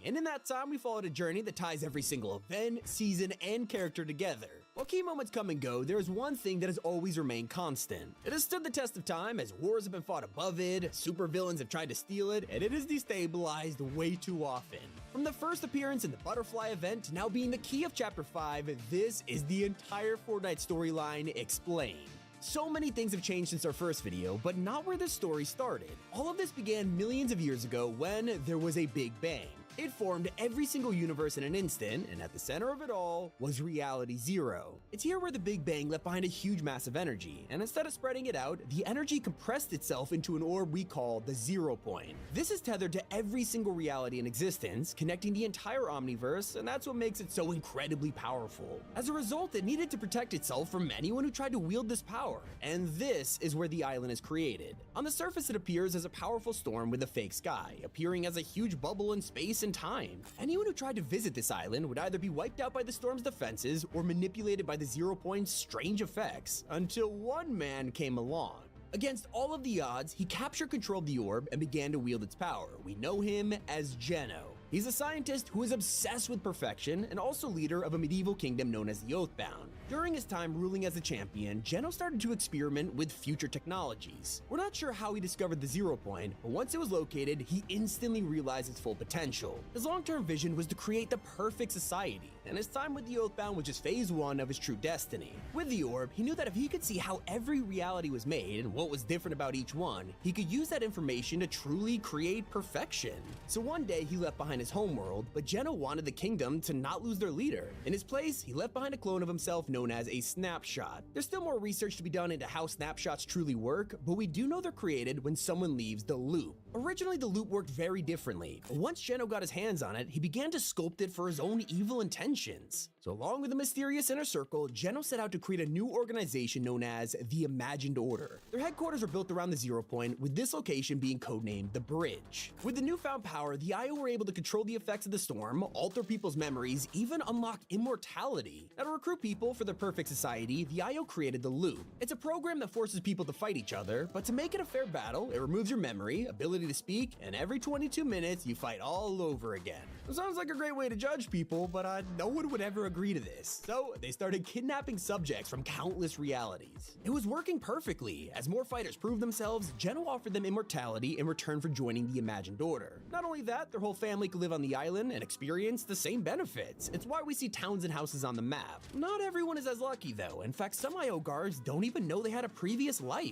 and in that time we followed a journey that ties every single event, season, and character together. While key moments come and go, there is one thing that has always remained constant. It has stood the test of time as wars have been fought above it, supervillains have tried to steal it, and it is destabilized way too often. From the first appearance in the Butterfly event to now being the key of Chapter 5, this is the entire Fortnite storyline explained. So many things have changed since our first video, but not where this story started. All of this began millions of years ago when there was a Big Bang. It formed every single universe in an instant, and at the center of it all was Reality Zero. It's here where the Big Bang left behind a huge mass of energy, and instead of spreading it out, the energy compressed itself into an orb we call the 0 point. This is tethered to every single reality in existence, connecting the entire Omniverse, and that's what makes it so incredibly powerful. As a result, it needed to protect itself from anyone who tried to wield this power, and this is where the island is created. On the surface, it appears as a powerful storm with a fake sky, appearing as a huge bubble in space and time. Anyone who tried to visit this island would either be wiped out by the storm's defenses or manipulated by the 0 point's strange effects, until one man came along. Against all of the odds, he captured control of the orb and began to wield its power. We know him as Geno. He's a scientist who is obsessed with perfection and also leader of a medieval kingdom known as the Oathbound. During his time ruling as a champion, Geno started to experiment with future technologies. We're not sure how he discovered the 0 point, but once it was located, he instantly realized its full potential. His long-term vision was to create the perfect society, and his time with the Oathbound was just phase 1 of his true destiny. With the orb, he knew that if he could see how every reality was made and what was different about each one, he could use that information to truly create perfection. So one day, he left behind his homeworld, but Geno wanted the kingdom to not lose their leader. In his place, he left behind a clone of himself known as a snapshot. There's still more research to be done into how snapshots truly work, but we do know they're created when someone leaves the loop. Originally, the loop worked very differently, but once Geno got his hands on it, he began to sculpt it for his own evil intentions. So along with the mysterious inner circle, Geno set out to create a new organization known as the Imagined Order. Their headquarters are built around the 0 point, with this location being codenamed the Bridge. With the newfound power, the IO were able to control the effects of the storm, alter people's memories, even unlock immortality. Now, to recruit people for the perfect society, the IO created the Loop. It's a program that forces people to fight each other, but to make it a fair battle, it removes your memory, ability to speak, and every 22 minutes, you fight all over again. It sounds like a great way to judge people, but no one would ever agree to this. So they started kidnapping subjects from countless realities. It was working perfectly. As more fighters proved themselves, Geno offered them immortality in return for joining the Imagined Order. Not only that, their whole family could live on the island and experience the same benefits. It's why we see towns and houses on the map. Not everyone is as lucky though. In fact, some IO guards don't even know they had a previous life.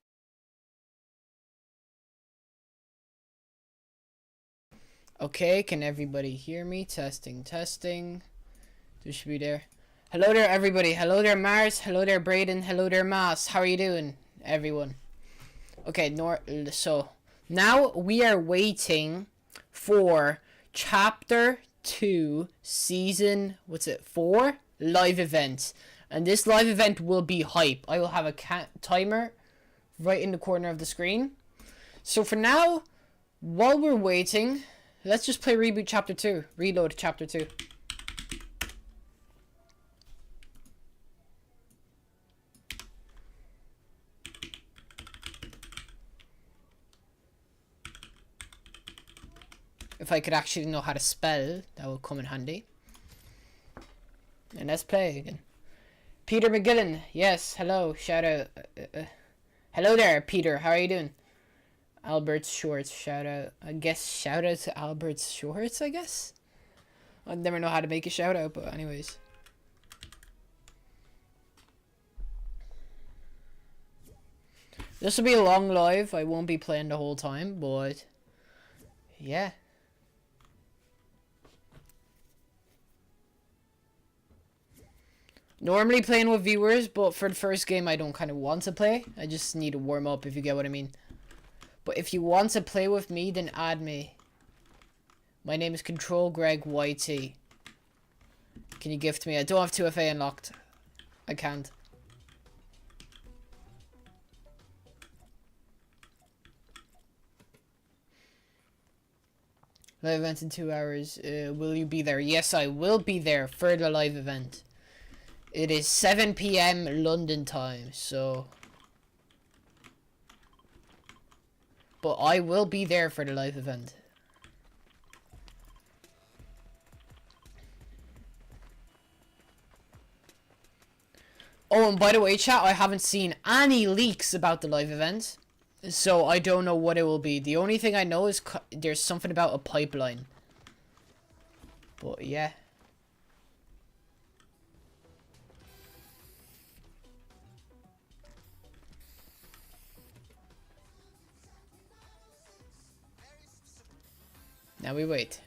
Okay, can everybody hear me? Testing, testing. This should be there. Hello there, everybody. Hello there, Mars. Hello there, Braden. Hello there, Moss. How are you doing, everyone? Okay, so now we are waiting for Chapter 2, Season, 4? Live event. And this live event will be hype. I will have a timer right in the corner of the screen. So for now, while we're waiting, let's just play Reboot Chapter 2. Reload Chapter 2. If I could actually know how to spell, that would come in handy. And let's play again. Peter McGillen, yes, hello, shout out. Hello there, Peter, how are you doing? Albert Shorts, shout out. I guess shout out to Albert Shorts, I guess? I never know how to make a shout out, but anyways. This will be a long live, I won't be playing the whole time, but yeah. Normally playing with viewers, but for the first game I don't kind of want to play. I just need to warm up, if you get what I mean. But if you want to play with me, then add me. My name is Control Greg YT. Can you gift me? I don't have 2FA unlocked. I can't. Live event in 2 hours. Will you be there? Yes, I will be there for the live event. It is 7 PM London time, so... But I will be there for the live event. Oh, and by the way, chat, I haven't seen any leaks about the live event, so I don't know what it will be. The only thing I know is there's something about a pipeline. But yeah. Now we wait.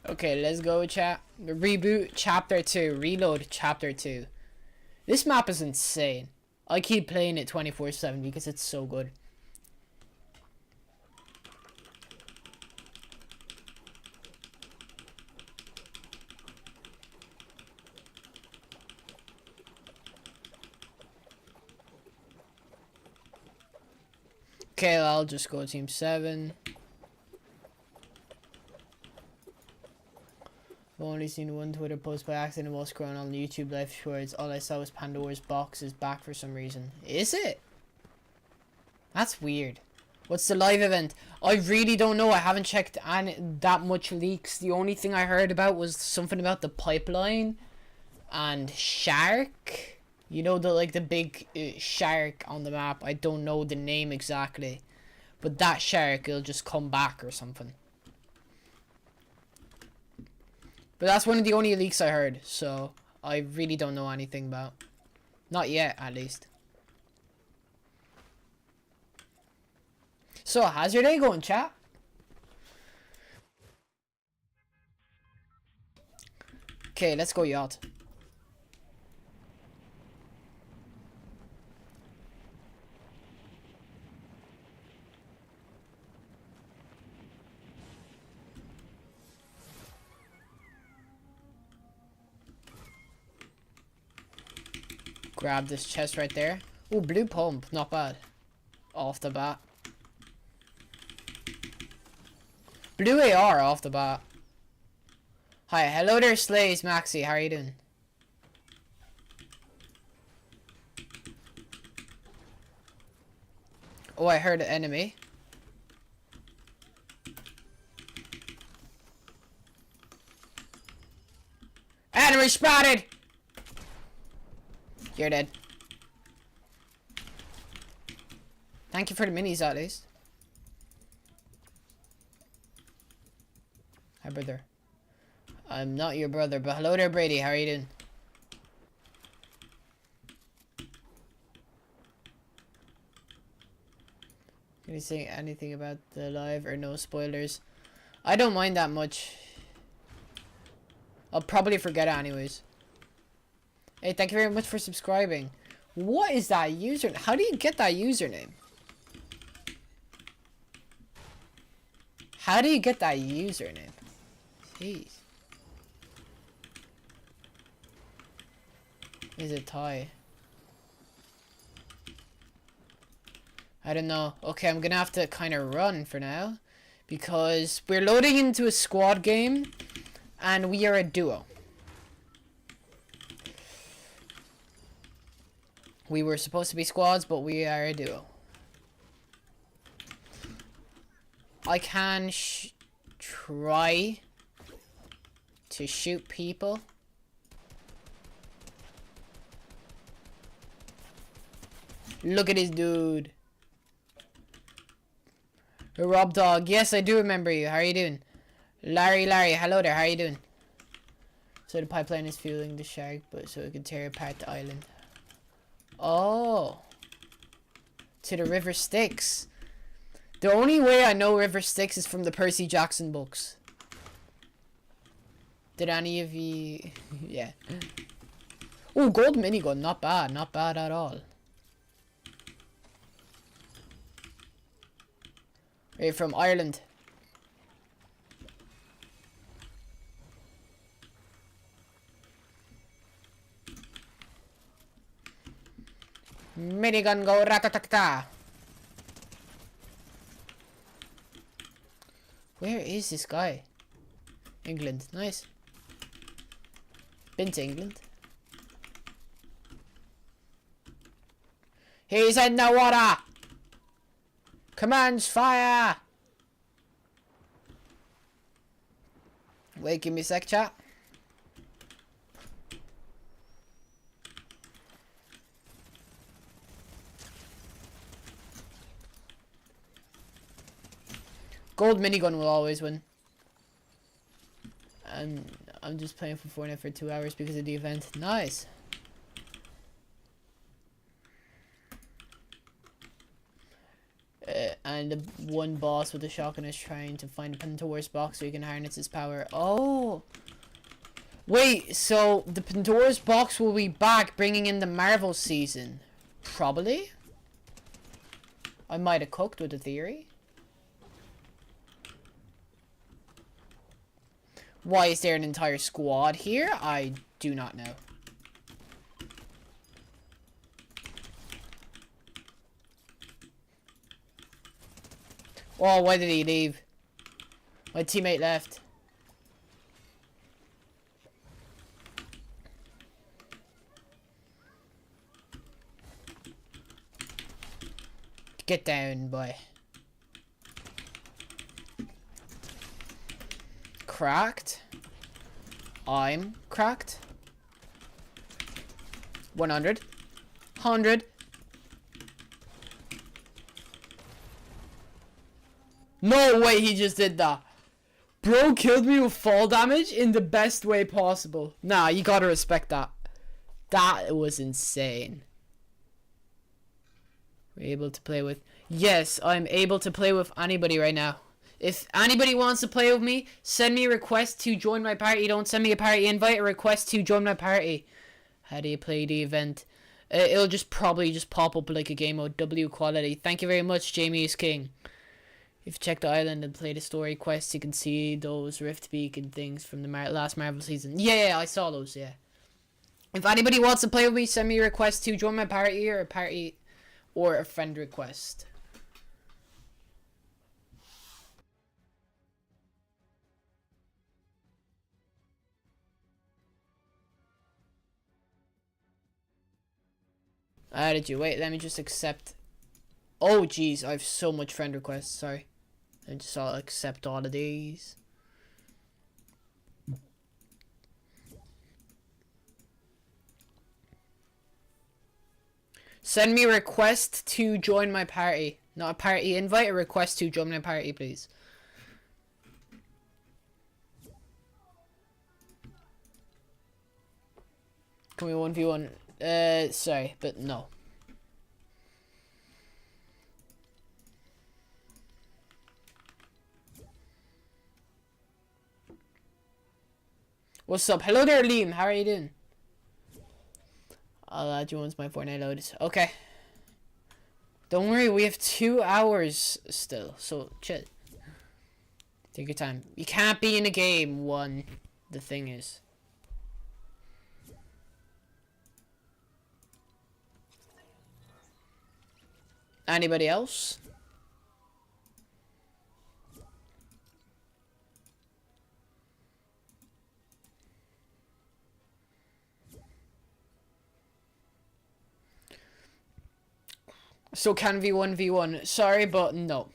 Okay, let's go, chat. Reboot chapter 2. Reload chapter 2. This map is insane. I keep playing it 24/7 because it's so good. Okay, I'll just go team 7. I've only seen one Twitter post by accident while scrolling on YouTube live shorts. All I saw was Pandora's box is back for some reason. Is it? That's weird. What's the live event? I really don't know. I haven't checked that much leaks. The only thing I heard about was something about the pipeline and shark. You know, the big shark on the map. I don't know the name exactly, but that shark will just come back or something. But that's one of the only leaks I heard, so I really don't know anything about. Not yet, at least. So, how's your day going, chat? Okay, let's go yacht. Grab this chest right there. Oh, blue pump. Not bad. Off the bat. Blue AR off the bat. Hi, hello there, Slays Maxi. How are you doing? Oh, I heard an enemy. Enemy spotted! You're dead. Thank you for the minis, at least. Hi, brother. I'm not your brother, but hello there, Brady. How are you doing? Can you say anything about the live or no spoilers? I don't mind that much. I'll probably forget it anyways. Hey, thank you very much for subscribing. What is that username? How do you get that username? How do you get that username? Jeez. Is it Thai? I don't know. Okay, I'm gonna have to kind of run for now, because we're loading into a squad game and we are a duo. We were supposed to be squads, but we are a duo. I can try to shoot people. Look at this dude. Rob Dog. Yes, I do remember you. How are you doing? Larry, hello there. How are you doing? So the pipeline is fueling the shark, but so it can tear apart the island. Oh. To the River Styx. The only way I know River Styx is from the Percy Jackson books. Did any of you... yeah. Oh, gold minigun. Not bad. Not bad at all. Are you from Ireland? Minigun go ratatata. Where is this guy? England. Nice. Been to England. He's in the water! Commands fire! Wait, give me a sec, chat. Gold minigun will always win. And I'm just playing for Fortnite for 2 hours because of the event. Nice. And the one boss with the shotgun is trying to find a Pandora's box so he can harness his power. Oh! Wait, so the Pandora's box will be back, bringing in the Marvel season? Probably? I might have cooked with a theory. Why is there an entire squad here? I do not know. Oh, why did he leave? My teammate left. Get down, boy. Cracked. I'm cracked. 100. 100. No way he just did that. Bro killed me with fall damage in the best way possible. Nah, you gotta respect that. That was insane. We're able to play with... Yes, I'm able to play with anybody right now. If anybody wants to play with me, send me a request to join my party. Don't send me a party invite, a request to join my party. How do you play the event? It'll just probably just pop up like a game mode. W quality. Thank you very much, Jamie is King. If you check the island and play the story quests, you can see those Rift Beacon things from the last Marvel season. Yeah, I saw those, yeah. If anybody wants to play with me, send me a request to join my party or a friend request. I added you. Wait, let me just accept. Oh, jeez, I have so much friend requests. Sorry. I just I'll accept all of these. Send me a request to join my party. Not a party invite, a request to join my party, please. Can we 1v1? Sorry, but no. What's up? Hello there, Liam. How are you doing? I'll add you once my Fortnite loads. Okay. Don't worry, we have 2 hours still, so chill. Take your time. You can't be in a game when the thing is. Anybody else? So can v1v1. Sorry, but no.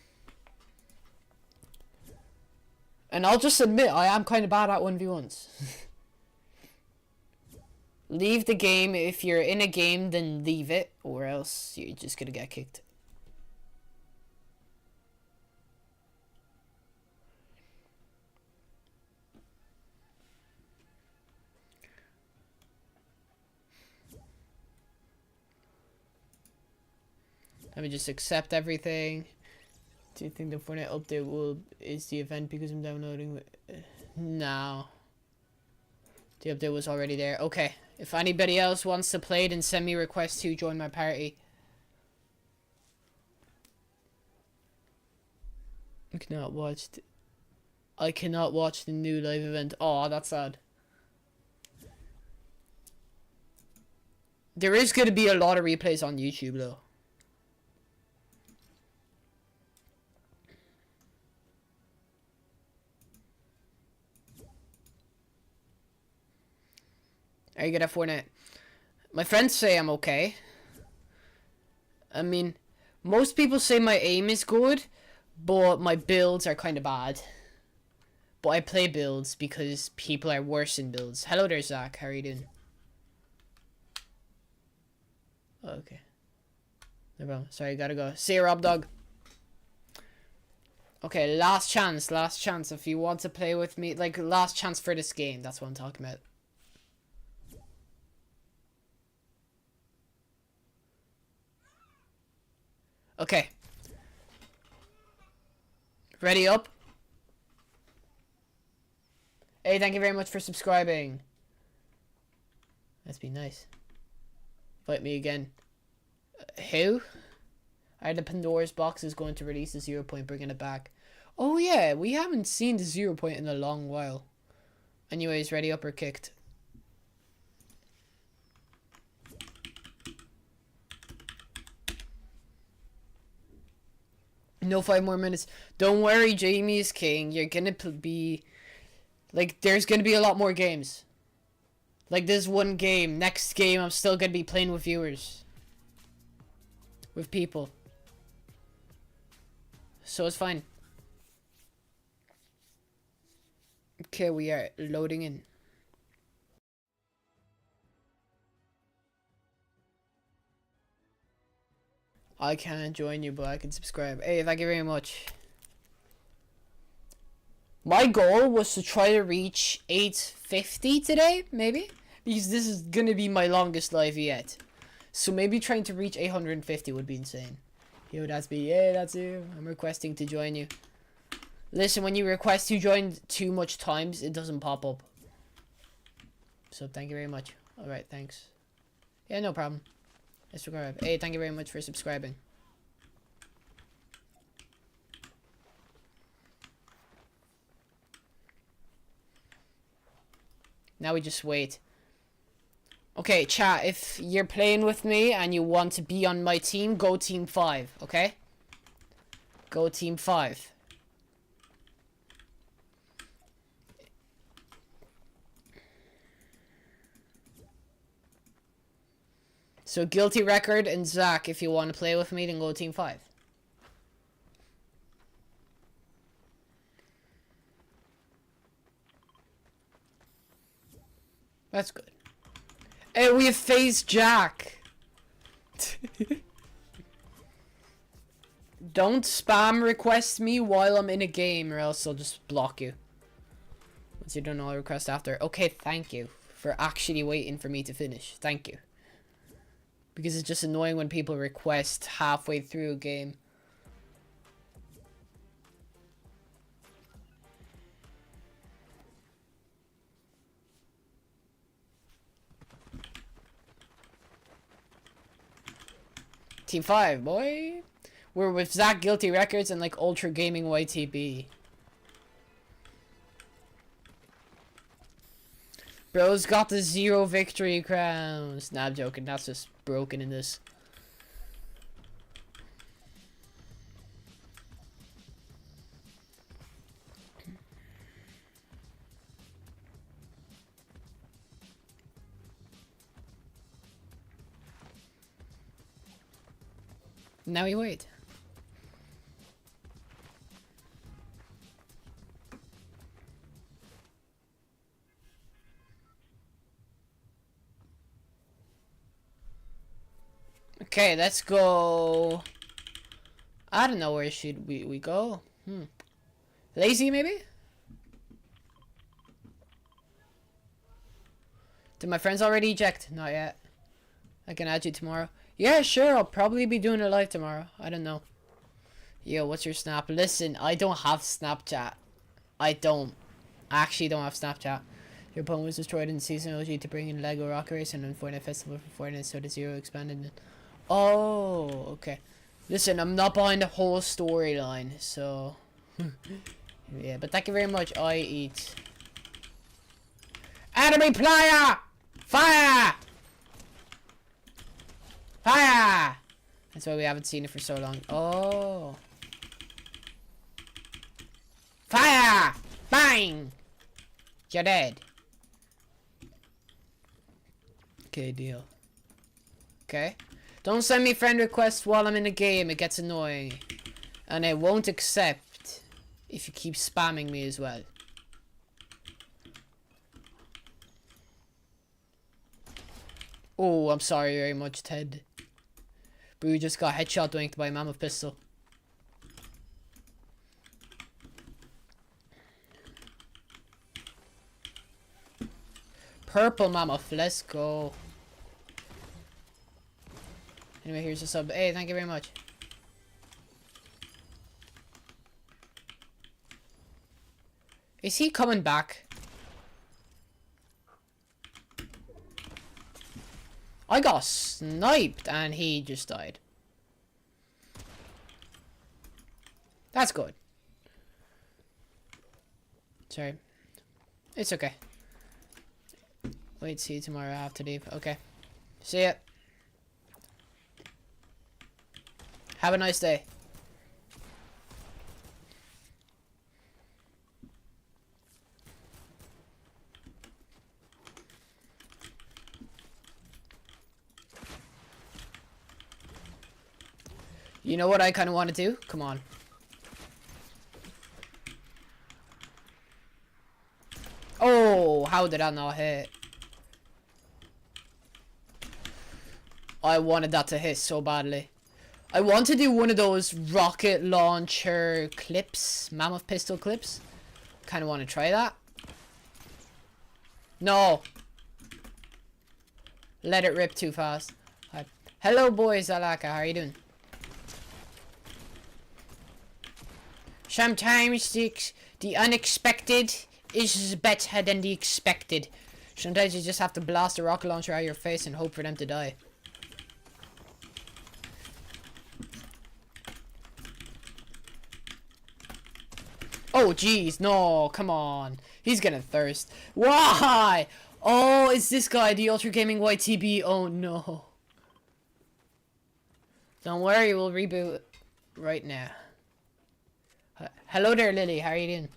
And I'll just admit, I am kind of bad at 1v1s. Leave the game. If you're in a game, then leave it. Or else you're just gonna get kicked. Let me just accept everything. Do you think the Fortnite update is the event because I'm downloading? No. The update was already there. Okay. If anybody else wants to play, then send me a request to join my party. I cannot watch the new live event. Oh, that's sad. There is going to be a lot of replays on YouTube though. Are you good at Fortnite? My friends say I'm okay. I mean, most people say my aim is good, but my builds are kind of bad. But I play builds because people are worse in builds. Hello there, Zach. How are you doing? Oh, okay. No problem. Sorry, gotta go. See you, Rob Dog. Okay, last chance. Last chance. If you want to play with me, like, last chance for this game. That's what I'm talking about. Okay. Ready up? Hey, thank you very much for subscribing. That's been nice. Invite me again. Who? Are the Pandora's box is going to release the 0 point, bringing it back? Oh yeah, we haven't seen the 0 point in a long while. Anyways, ready up or kicked? No 5 more minutes. Don't worry, Jamie is king. You're gonna be... Like, there's gonna be a lot more games. Like, this one game. Next game, I'm still gonna be playing with viewers. With people. So it's fine. Okay, we are loading in. I can't join you, but I can subscribe. Hey, thank you very much. My goal was to try to reach 850 today, maybe? Because this is gonna be my longest live yet. So maybe trying to reach 850 would be insane. Yo, that's me. Yeah, that's you. I'm requesting to join you. Listen, when you request to join too much times, it doesn't pop up. So thank you very much. Alright, thanks. Yeah, no problem. Let's subscribe. Hey, thank you very much for subscribing. Now we just wait. Okay, chat, if you're playing with me and you want to be on my team, go team 5, okay? Go team 5. So, Guilty Record and Zach, if you want to play with me, then go team 5. That's good. Hey, we have FaZe Jack. Don't spam request me while I'm in a game, or else I'll just block you. Once you don't all request after. Okay, thank you for actually waiting for me to finish. Thank you. Because it's just annoying when people request halfway through a game. Team 5, boy. We're with Zach Guilty Records and like Ultra Gaming YTB. Bro's got the 0 victory crowns. Nah, I'm joking. That's just broken in this. Now we wait. Okay, let's go. I don't know, where should we go? Lazy, maybe? Did my friends already eject? Not yet. I can add you tomorrow. Yeah, sure, I'll probably be doing a live tomorrow. I don't know. Yo, what's your snap? Listen, I don't have Snapchat. I actually don't have Snapchat. Your opponent was destroyed in Season OG to bring in Lego Rocket Race and then Fortnite Festival for Fortnite, so the 0 expanded it. Oh, okay. Listen, I'm not behind the whole storyline, so... yeah, but thank you very much. I eat. Enemy player! Fire! Fire! That's why we haven't seen it for so long. Oh. Fire! Bang! You're dead. Okay, deal. Okay. Don't send me friend requests while I'm in the game. It gets annoying. And I won't accept if you keep spamming me as well. Oh, I'm sorry very much, Ted. But we just got headshot doinked by a mammoth pistol. Purple mammoth, let's go. Anyway, here's a sub. Hey, thank you very much. Is he coming back? I got sniped and he just died. That's good. Sorry. It's okay. Wait, see you tomorrow. I have to leave. Okay. See ya. Have a nice day. You know what I kind of want to do? Come on. Oh, how did that not hit? I wanted that to hit so badly. I want to do one of those rocket launcher clips, mammoth pistol clips. Kind of want to try that. No. Let it rip too fast. Hello, boys. Alaka, how are you doing? Sometimes the unexpected is better than the expected. Sometimes you just have to blast a rocket launcher out of your face and hope for them to die. Oh, jeez. No, come on. He's gonna thirst. Why? Oh, it's this guy, the Ultra Gaming YTB. Oh, no. Don't worry, we'll reboot right now. Hello there, Lily. How are you doing?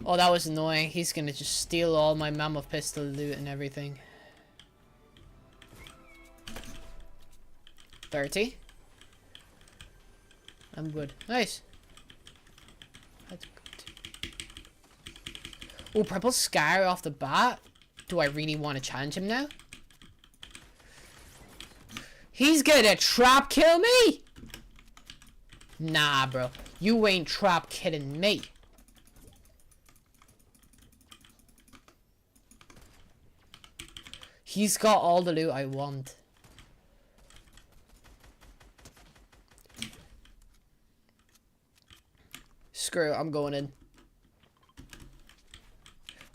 Oh, that was annoying. He's gonna just steal all my mammoth pistol loot and everything. 30. I'm good. Nice. That's good. Oh, purple scar off the bat. Do I really want to challenge him now? He's gonna trap kill me? Nah, bro. You ain't trap killing me. He's got all the loot I want. Screw it, I'm going in.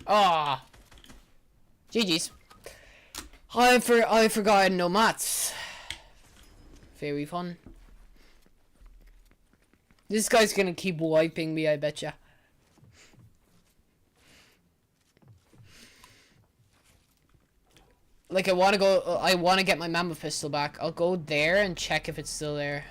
Ah, GG's. I forgot no mats. Very fun. This guy's gonna keep wiping me, I betcha. Like, I want to get my mammoth pistol back. I'll go there and check if it's still there.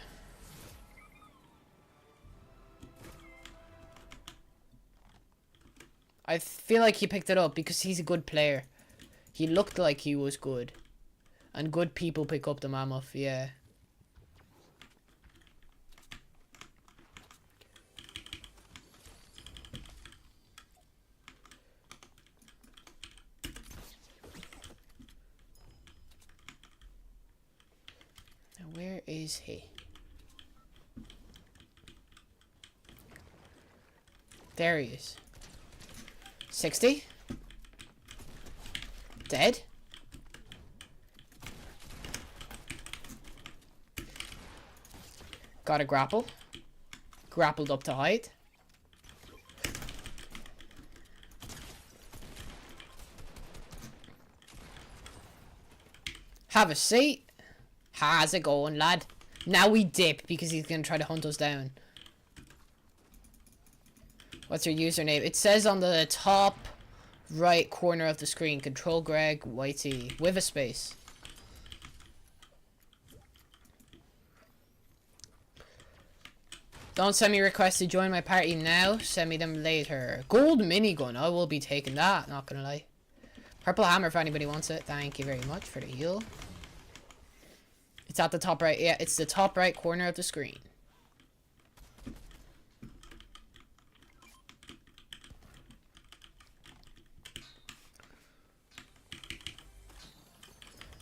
I feel like he picked it up because he's a good player. He looked like he was good. And good people pick up the mammoth, yeah. Now where is he? There he is. 60. Dead. Got a grapple. Grappled up to height. Have a seat. How's it going, lad? Now we dip because he's gonna try to hunt us down. What's your username? It says on the top right corner of the screen, Control Greg Whitey with a space. Don't send me requests to join my party now. Send me them later. Gold minigun. I will be taking that. Not gonna lie. Purple hammer if anybody wants it. Thank you very much for the heal. It's at the top right. Yeah, it's the top right corner of the screen.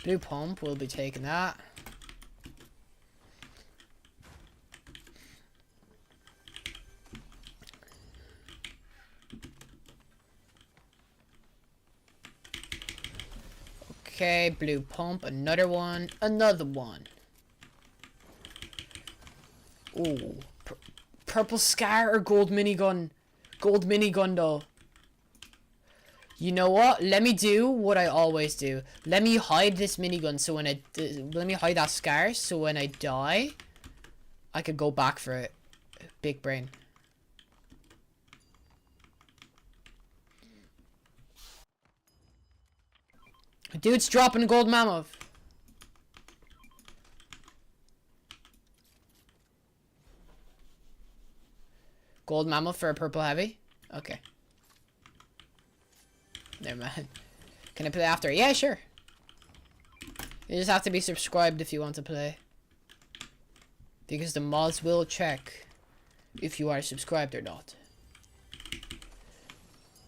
Blue pump, we'll be taking that. Okay, blue pump, another one, another one. Ooh, purple scar or gold minigun? Gold minigun though. You know what? Let me do what I always do. Let me hide this minigun so when let me hide that scar so when I die, I could go back for it. Big brain. Dude's dropping a gold mammoth. Gold mammoth for a purple heavy? Okay. Never mind. Can I play after? Yeah, sure. You just have to be subscribed if you want to play. Because the mods will check if you are subscribed or not.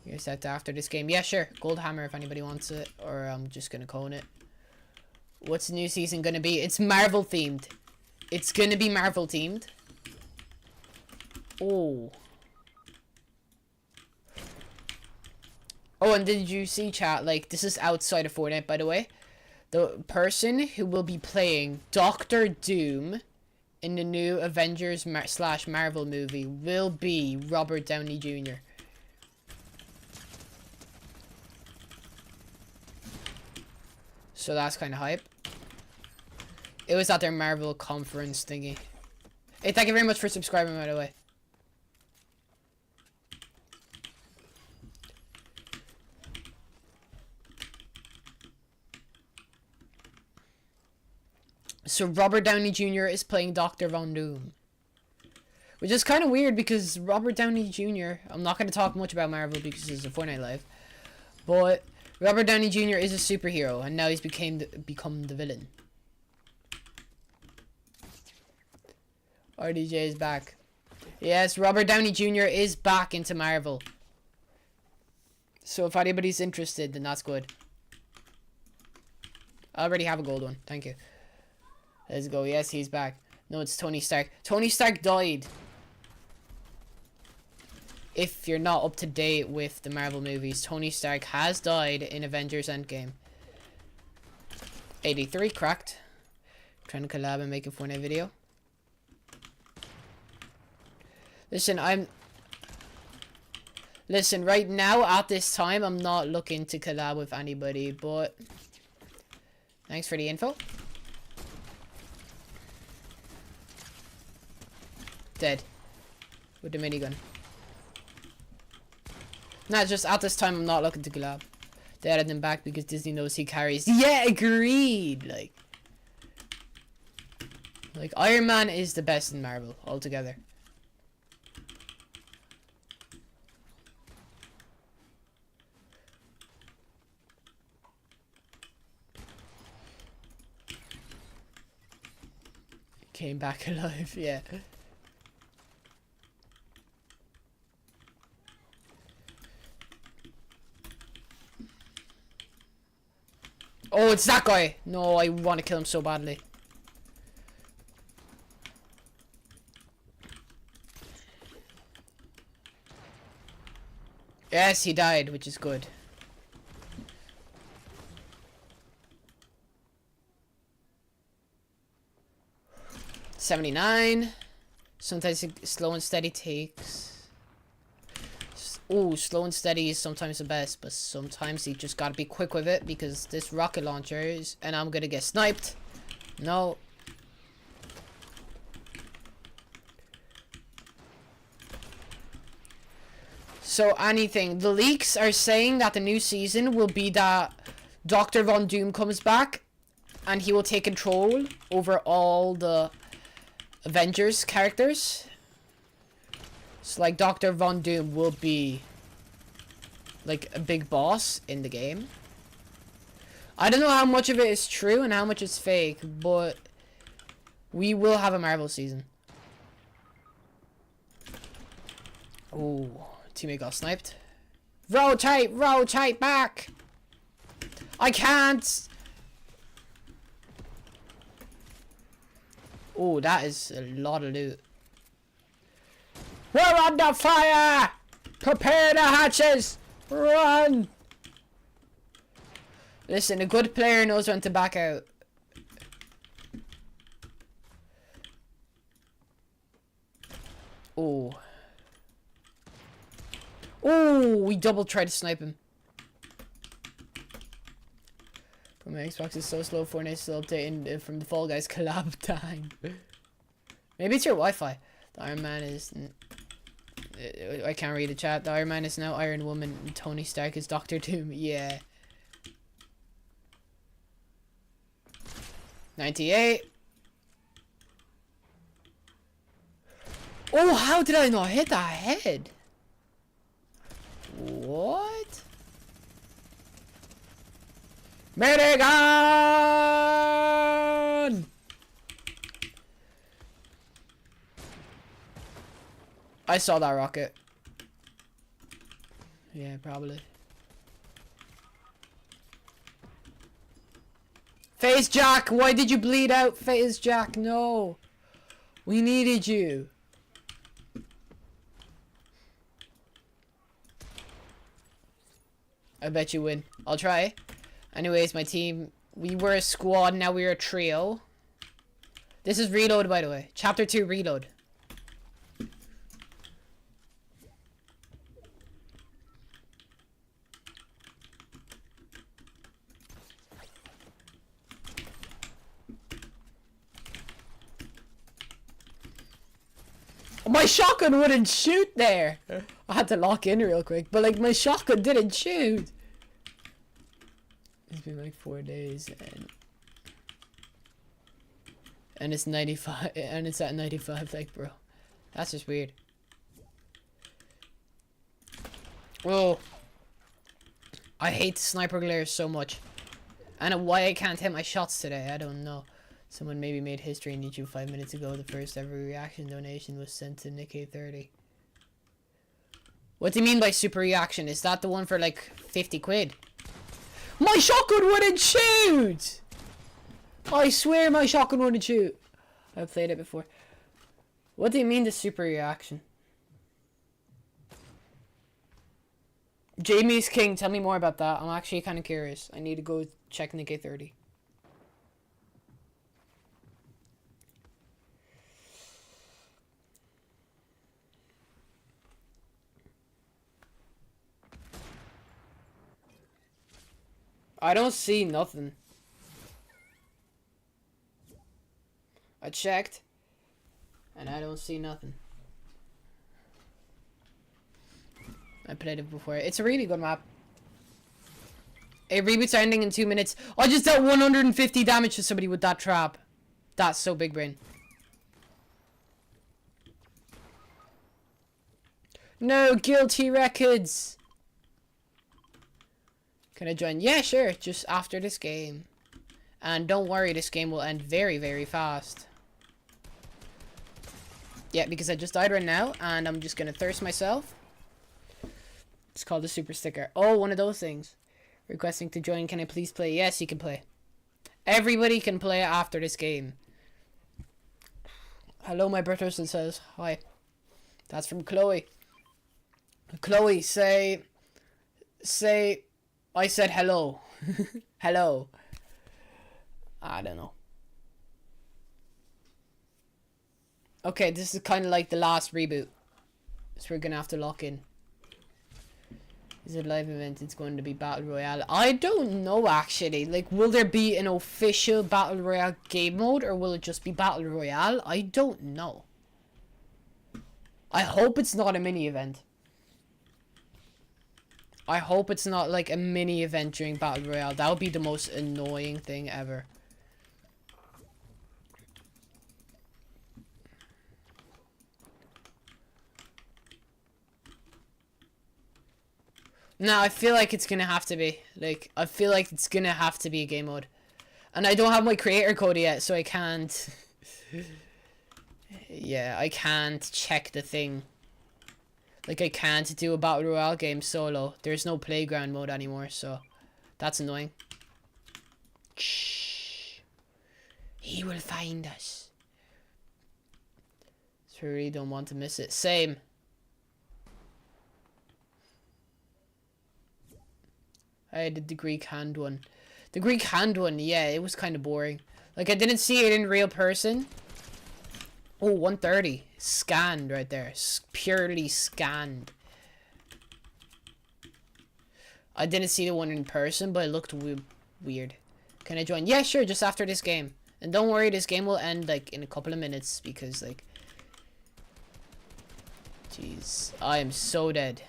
You're set to after this game. Yeah, sure. Gold hammer if anybody wants it. Or I'm just gonna cone it. What's the new season gonna be? It's Marvel themed. It's gonna be Marvel themed. Oh. Oh, and did you see, chat? Like, this is outside of Fortnite, by the way. The person who will be playing Doctor Doom in the new Avengers / Marvel movie will be Robert Downey Jr. So that's kind of hype. It was at their Marvel conference thingy. Hey, thank you very much for subscribing, by the way. So Robert Downey Jr. is playing Dr. Von Doom. Which is kind of weird because Robert Downey Jr. I'm not going to talk much about Marvel because it's a Fortnite live. But Robert Downey Jr. is a superhero and now he's become the villain. RDJ is back. Yes, Robert Downey Jr. is back into Marvel. So if anybody's interested, then that's good. I already have a gold one. Thank you. Let's go. Yes, he's back. No, it's Tony Stark. Tony Stark died. If you're not up to date with the Marvel movies, Tony Stark has died in Avengers Endgame. 83, cracked. Trying to collab and make a Fortnite video. Listen, right now, at this time, I'm not looking to collab with anybody, but thanks for the info. Dead. With the minigun. Nah, just at this time, I'm not looking to collab. They added him back because Disney knows he carries. Yeah, agreed! Like, Iron Man is the best in Marvel, altogether. Came back alive, yeah. Oh, it's that guy! No, I want to kill him so badly. Yes, he died, which is good. $79. Sometimes slow and steady takes. Oh, slow and steady is sometimes the best, but sometimes you just gotta be quick with it because this rocket launcher is, and I'm gonna get sniped. No. So anything, the leaks are saying that the new season will be that Dr. Von Doom comes back and he will take control over all the Avengers characters. So like Dr. Von Doom will be like a big boss in the game. I don't know how much of it is true and how much is fake, but We will have a Marvel season. Oh, teammate got sniped. Rotate back. I can't. Oh, that is a lot of loot. We're under fire. Prepare the hatches. Run. Listen, a good player knows when to back out. Oh. Oh, we double tried to snipe him. But my Xbox is so slow, Fortnite is still updating from the Fall Guys collab time. Maybe it's your Wi-Fi. The Iron Man is... I can't read the chat. The Iron Man is now Iron Woman. And Tony Stark is Doctor Doom. Yeah. 98. Oh, how did I not hit that head? What? Medigun! I saw that rocket. Yeah, probably. Phase Jack, why did you bleed out? Phase Jack, no. We needed you. I bet you win. I'll try. Anyways, my team, we were a squad, now we're a trio. This is reload, by the way. Chapter 2 reload. My shotgun wouldn't shoot there. I had to lock in real quick, but like my shotgun didn't shoot. It's been like 4 days and it's 95 and it's at 95, like, bro. That's just weird. Whoa. I hate sniper glare so much. I don't know why I can't hit my shots today. I don't know. Someone maybe made history on YouTube 5 minutes ago. The first ever reaction donation was sent to Nick30. What do you mean by super reaction? Is that the one for like 50 quid? My shotgun wouldn't shoot! I swear my shotgun wouldn't shoot. I've played it before. What do you mean the super reaction? Jamie's King, tell me more about that. I'm actually kind of curious. I need to go check Nick30. I don't see nothing. I checked, and I don't see nothing. I played it before. It's a really good map. A reboot's ending in 2 minutes. I just dealt 150 damage to somebody with that trap. That's so big brain. No, guilty records. Can I join? Yeah, sure. Just after this game. And don't worry, this game will end very, very fast. Yeah, because I just died right now, and I'm just gonna thirst myself. It's called the super sticker. Oh, one of those things. Requesting to join. Can I please play? Yes, you can play. Everybody can play after this game. Hello, my person says hi. That's from Chloe. Chloe, say... I said hello. Hello. I don't know. Okay, this is kind of like the last reboot. So we're going to have to lock in. Is it a live event? It's going to be Battle Royale. I don't know, actually. Like, will there be an official Battle Royale game mode? Or will it just be Battle Royale? I don't know. I hope it's not a mini event. I hope it's not like a mini event during Battle Royale. That would be the most annoying thing ever. No, I feel like it's gonna have to be. Like, I feel like it's gonna have to be a game mode. And I don't have my creator code yet, so I can't. Yeah, I can't check the thing. Like, I can't do a Battle Royale game solo. There's no playground mode anymore, so that's annoying. Shh. He will find us. So I really don't want to miss it. Same. I did the Greek hand one. The Greek hand one, yeah, it was kind of boring. Like, I didn't see it in real person. Oh, 130. Scanned right there. Purely scanned. I didn't see the one in person, but it looked weird. Can I join? Yeah, sure, just after this game. And don't worry, this game will end, like, in a couple of minutes, because, like... Jeez, I am so dead.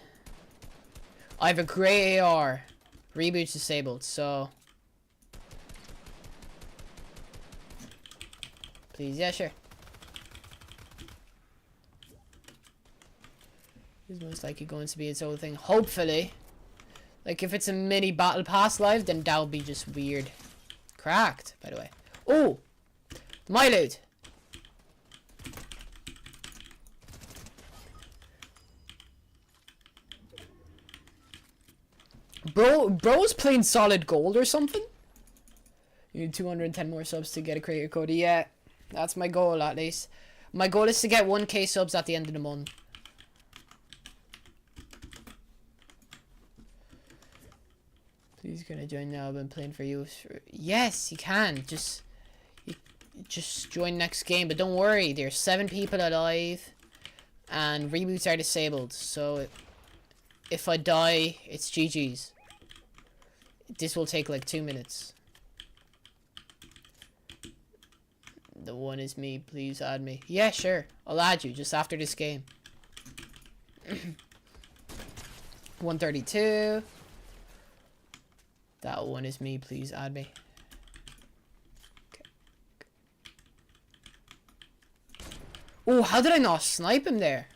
I have a grey AR. Reboot's disabled, so... Please, yeah, sure. It's most likely going to be its own thing. Hopefully. Like, if it's a mini battle pass live, then that would be just weird. Cracked, by the way. Oh! My loot! Bro's playing solid gold or something? You need 210 more subs to get a creator code. Yeah, that's my goal at least. My goal is to get 1k subs at the end of the month. Please can I join now? I've been playing for you. Yes, you can. Just join next game. But don't worry, there's 7 people alive. And reboots are disabled. So if I die, it's GG's. This will take like 2 minutes. The one is me. Please add me. Yeah, sure. I'll add you just after this game. 132. That one is me. Please add me. Okay. Oh, how did I not snipe him there?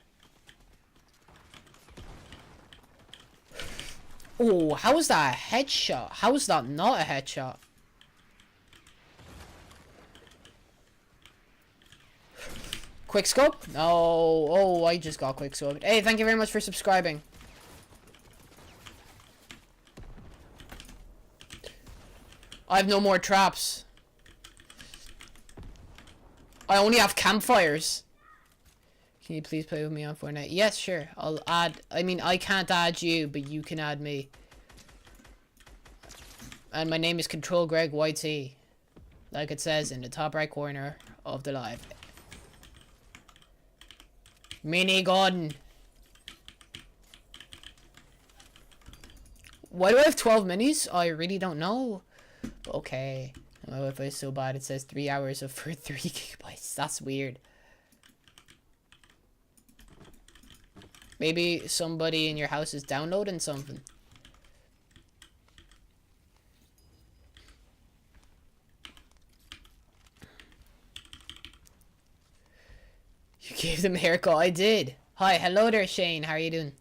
Oh, how is that a headshot? How is that not a headshot? Quick scope? No. Oh, I just got quick scope. Hey, thank you very much for subscribing. I have no more traps. I only have campfires. Can you please play with me on Fortnite? Yes, sure. I'll add... I mean, I can't add you, but you can add me. And my name is Control Greg YT. Like it says in the top right corner of the live. Minigun. Why do I have 12 minis? I really don't know. Okay. My Wi-Fi is so bad it says 3 hours of for 3 gigabytes. That's weird. Maybe somebody in your house is downloading something. You gave them a haircut. I did. Hi, hello there, Shane. How are you doing?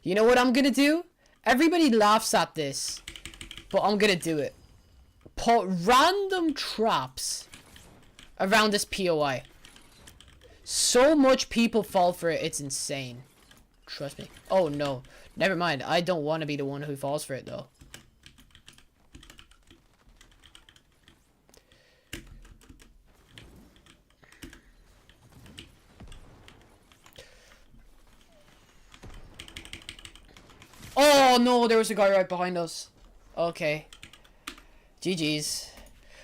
You know what I'm gonna do? Everybody laughs at this, but I'm gonna do it. Put random traps around this POI. So much people fall for it, it's insane. Trust me. Oh no, never mind. I don't want to be the one who falls for it though. Oh no, there was a guy right behind us. Okay. GG's.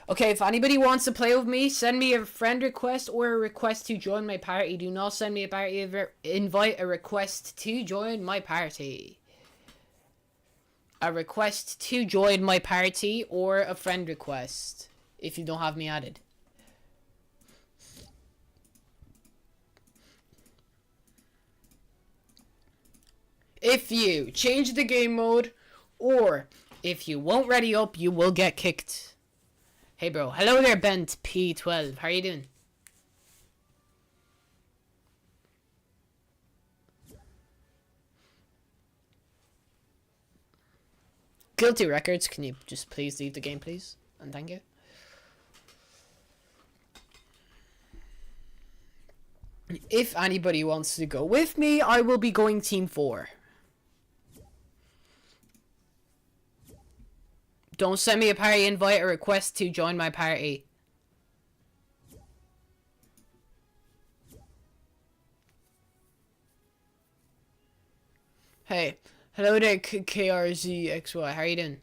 Okay, if anybody wants to play with me, send me a friend request or a request to join my party. Do not send me a party invite, a request to join my party. A request to join my party or a friend request if you don't have me added. If you change the game mode, or if you won't ready up, you will get kicked. Hey bro, hello there Bent P12, how are you doing? Guilty Records, can you just please leave the game, please? And thank you. If anybody wants to go with me, I will be going Team 4. Don't send me a party invite or request to join my party. Hey, hello there, KRZXY. How are you doing?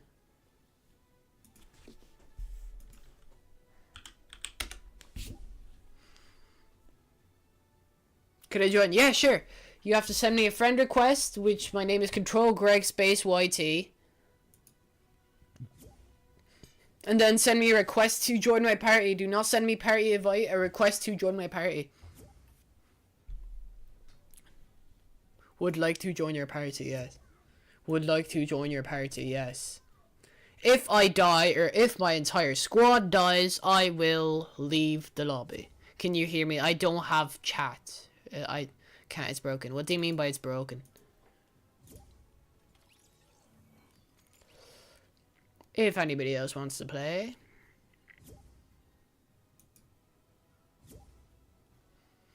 Could I join? Yeah, sure. You have to send me a friend request, which my name is Control Greg Space YT. And then send me a request to join my party. Do not send me party invite, a request to join my party. Would like to join your party, yes. Would like to join your party, yes. If I die, or if my entire squad dies, I will leave the lobby. Can you hear me? I don't have chat. I can't, it's broken. What do you mean by it's broken? If anybody else wants to play.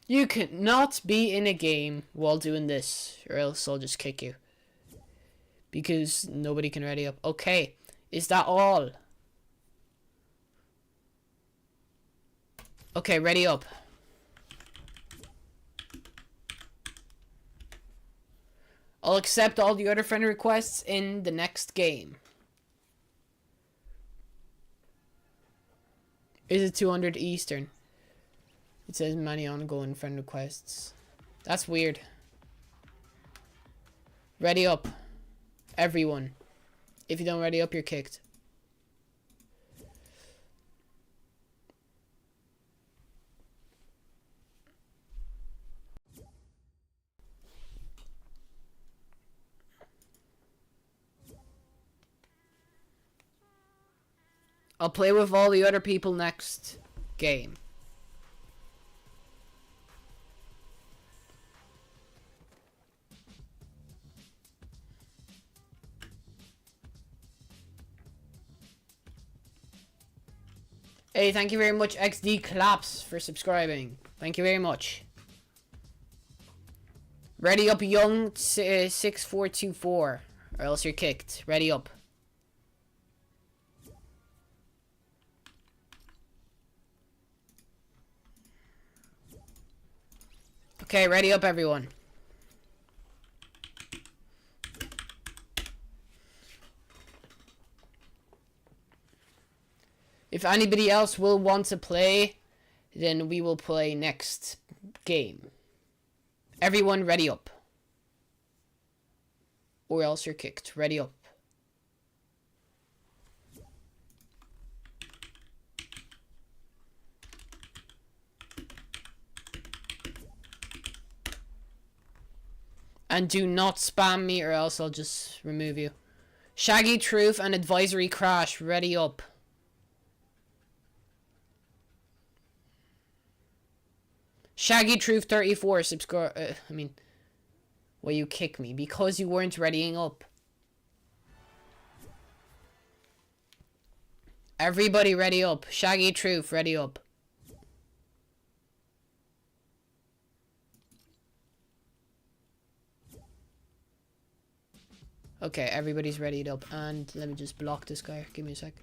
You cannot be in a game while doing this, or else I'll just kick you. Because nobody can ready up. Okay, is that all? Okay, ready up. I'll accept all the other friend requests in the next game. Is it 200 Eastern? It says many ongoing friend requests. That's weird. Ready up. Everyone. If you don't ready up, you're kicked. I'll play with all the other people next game. Hey, thank you very much, XD Claps, for subscribing. Thank you very much. Ready up, young 6424, or else you're kicked. Ready up. Okay, ready up, everyone. If anybody else will want to play, then we will play next game. Everyone ready up. Or else you're kicked. Ready up. And do not spam me or else I'll just remove you. Shaggy Truth and Advisory Crash. Ready up. Shaggy Truth 34 subscribe. Well, you kick me because you weren't readying up. Everybody ready up. Shaggy Truth ready up. Okay, everybody's readied up, and let me just block this guy. Give me a sec.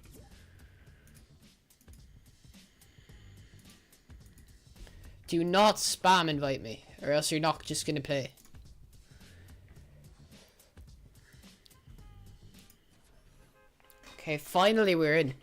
Do not spam invite me, or else you're not just gonna play. Okay, finally we're in.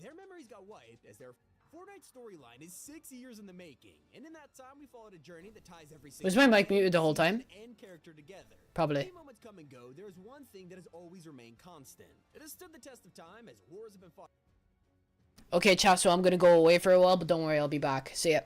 Their memories got wiped as their Fortnite storyline is 6 years in the making, and in that time we followed a journey that ties every single Was my mic muted the whole time? and character together. Probably. Many moments come and go, there is one thing that has always remained constant. It has stood the test of time as wars have been fought Okay, chat, so I'm gonna go away for a while, but don't worry, I'll be back. See ya.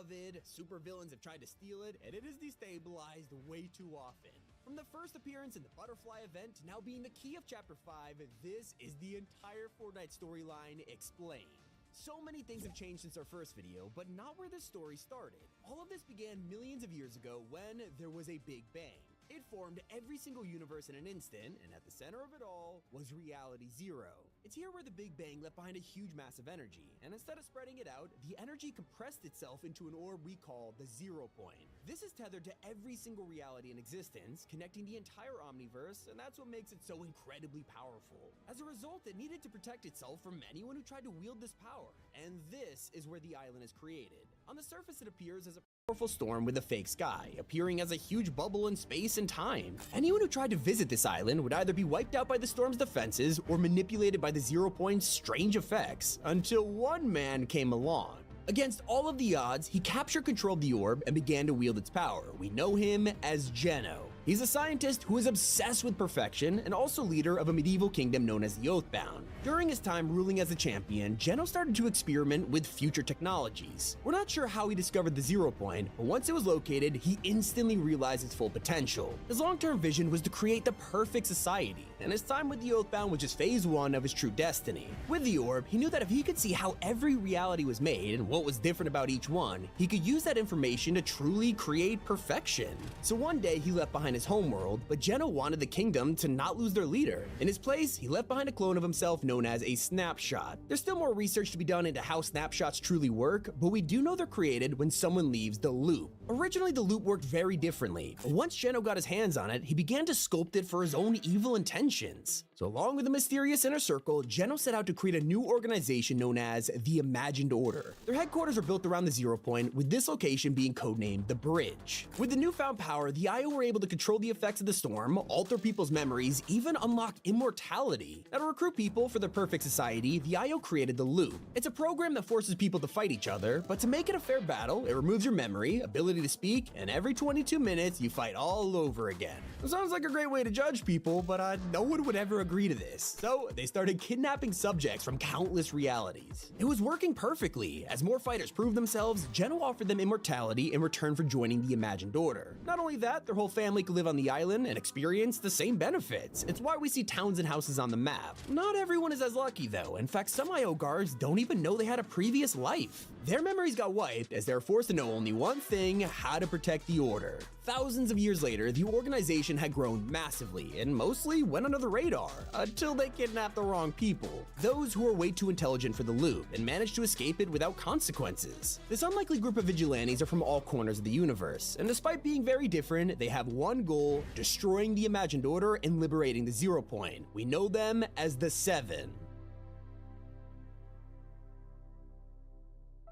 above it, supervillains have tried to steal it, and it is destabilized way too often. From the first appearance in the Butterfly event to now being the key of Chapter 5, this is the entire Fortnite storyline explained. So many things have changed since our first video, but not where this story started. All of this began millions of years ago when there was a Big Bang. It formed every single universe in an instant, and at the center of it all was Reality Zero. It's here where the Big Bang left behind a huge mass of energy, and instead of spreading it out, the energy compressed itself into an orb we call the 0 point. This is tethered to every single reality in existence, connecting the entire Omniverse, and that's what makes it so incredibly powerful. As a result, it needed to protect itself from anyone who tried to wield this power, and this is where the island is created. On the surface, it appears as a powerful storm with a fake sky, appearing as a huge bubble in space and time. Anyone who tried to visit this island would either be wiped out by the storm's defenses or manipulated by the 0 point's strange effects, until one man came along. Against all of the odds, he captured control of the orb and began to wield its power. We know him as Geno. He's a scientist who is obsessed with perfection and also leader of a medieval kingdom known as the Oathbound. During his time ruling as a champion, Geno started to experiment with future technologies. We're not sure how he discovered the 0 point, but once it was located, he instantly realized its full potential. His long-term vision was to create the perfect society, and his time with the Oathbound was just phase 1 of his true destiny. With the orb, he knew that if he could see how every reality was made and what was different about each one, he could use that information to truly create perfection. So one day, he left behind his homeworld, but Geno wanted the kingdom to not lose their leader. In his place, he left behind a clone of himself known as a snapshot. There's still more research to be done into how snapshots truly work, but we do know they're created when someone leaves the loop. Originally, the loop worked very differently, but once Geno got his hands on it, he began to sculpt it for his own evil intentions. So along with the mysterious inner circle, Geno set out to create a new organization known as the Imagined Order. Their headquarters are built around the 0 point, with this location being codenamed the Bridge. With the newfound power, the IO were able to control the effects of the storm, alter people's memories, even unlock immortality. Now to recruit people for the perfect society, the IO created the Loop. It's a program that forces people to fight each other, but to make it a fair battle, it removes your memory, ability to speak, and every 22 minutes, you fight all over again. It sounds like a great way to judge people, but no one would ever agree to this. So they started kidnapping subjects from countless realities. It was working perfectly. As more fighters proved themselves, Geno offered them immortality in return for joining the Imagined Order. Not only that, their whole family could live on the island and experience the same benefits. It's why we see towns and houses on the map. Not everyone is as lucky though. In fact, some IO guards don't even know they had a previous life. Their memories got wiped as they were forced to know only one thing: how to protect the Order. Thousands of years later, the organization had grown massively and mostly went under the radar until they kidnapped the wrong people. Those who were way too intelligent for the loop and managed to escape it without consequences. This unlikely group of vigilantes are from all corners of the universe, and despite being very different, they have one goal: destroying the Imagined Order and liberating the 0 point. We know them as the Seven.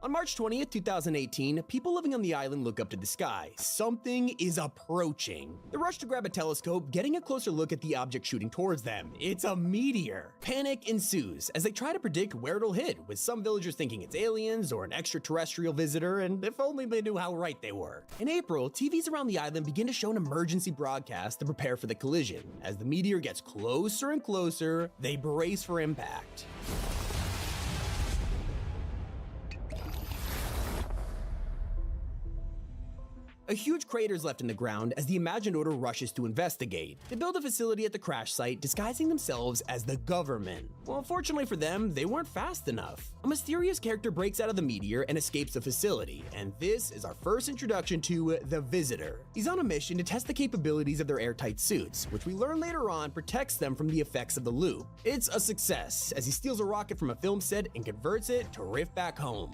On March 20th, 2018, people living on the island look up to the sky. Something is approaching. They rush to grab a telescope, getting a closer look at the object shooting towards them. It's a meteor. Panic ensues as they try to predict where it'll hit, with some villagers thinking it's aliens or an extraterrestrial visitor, and if only they knew how right they were. In April, TVs around the island begin to show an emergency broadcast to prepare for the collision. As the meteor gets closer and closer, they brace for impact. A huge crater is left in the ground as the Imagined Order rushes to investigate. They build a facility at the crash site, disguising themselves as the government. Well, unfortunately for them, they weren't fast enough. A mysterious character breaks out of the meteor and escapes the facility, and this is our first introduction to the Visitor. He's on a mission to test the capabilities of their airtight suits, which we learn later on protects them from the effects of the loop. It's a success, as he steals a rocket from a film set and converts it to Rift back home.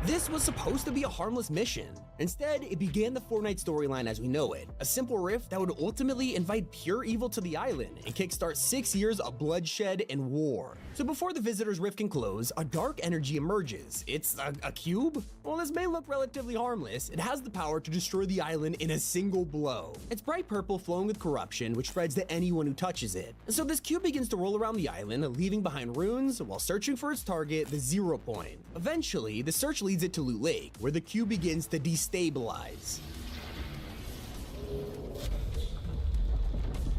This was supposed to be a harmless mission. Instead, it began the Fortnite storyline as we know it, a simple rift that would ultimately invite pure evil to the island and kickstart 6 years of bloodshed and war. So before the visitor's rift can close, a dark energy emerges. It's a cube? While this may look relatively harmless, it has the power to destroy the island in a single blow. It's bright purple flowing with corruption, which spreads to anyone who touches it. And so this cube begins to roll around the island, leaving behind runes while searching for its target, the 0 point. Eventually, the search leads it to Loot Lake, where the cube begins to destabilize.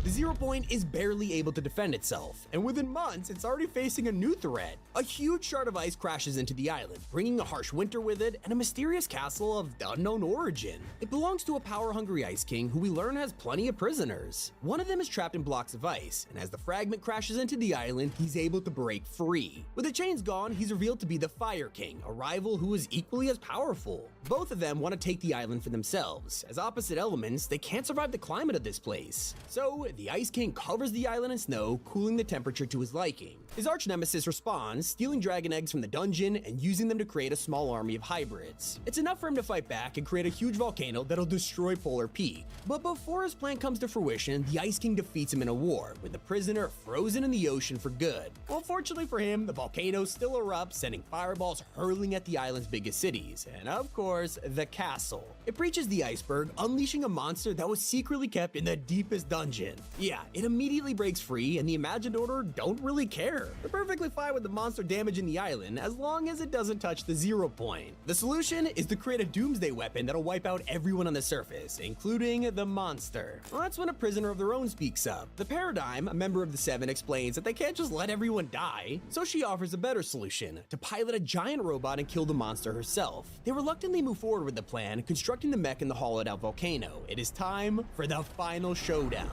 The 0 point is barely able to defend itself, and within months, it's already facing a new threat. A huge shard of ice crashes into the island, bringing a harsh winter with it and a mysterious castle of unknown origin. It belongs to a power-hungry ice king who we learn has plenty of prisoners. One of them is trapped in blocks of ice, and as the fragment crashes into the island, he's able to break free. With the chains gone, he's revealed to be the Fire King, a rival who is equally as powerful. Both of them want to take the island for themselves. As opposite elements, they can't survive the climate of this place. So, the Ice King covers the island in snow, cooling the temperature to his liking. His arch-nemesis responds, stealing dragon eggs from the dungeon and using them to create a small army of hybrids. It's enough for him to fight back and create a huge volcano that'll destroy Polar Peak. But before his plan comes to fruition, the Ice King defeats him in a war, with the prisoner frozen in the ocean for good. Well, fortunately for him, the volcano still erupts, sending fireballs hurling at the island's biggest cities, and of course, the castle. It breaches the iceberg, unleashing a monster that was secretly kept in the deepest dungeon. Yeah, it immediately breaks free, and the Imagined Order don't really care. They're perfectly fine with the monster damaging the island as long as it doesn't touch the 0 point. The solution is to create a doomsday weapon that'll wipe out everyone on the surface, including the monster. Well, that's when a prisoner of their own speaks up. The Paradigm, a member of the Seven, explains that they can't just let everyone die, so she offers a better solution, to pilot a giant robot and kill the monster herself. They reluctantly move forward with the plan, constructing the mech in the hollowed-out volcano. It is time for the final showdown.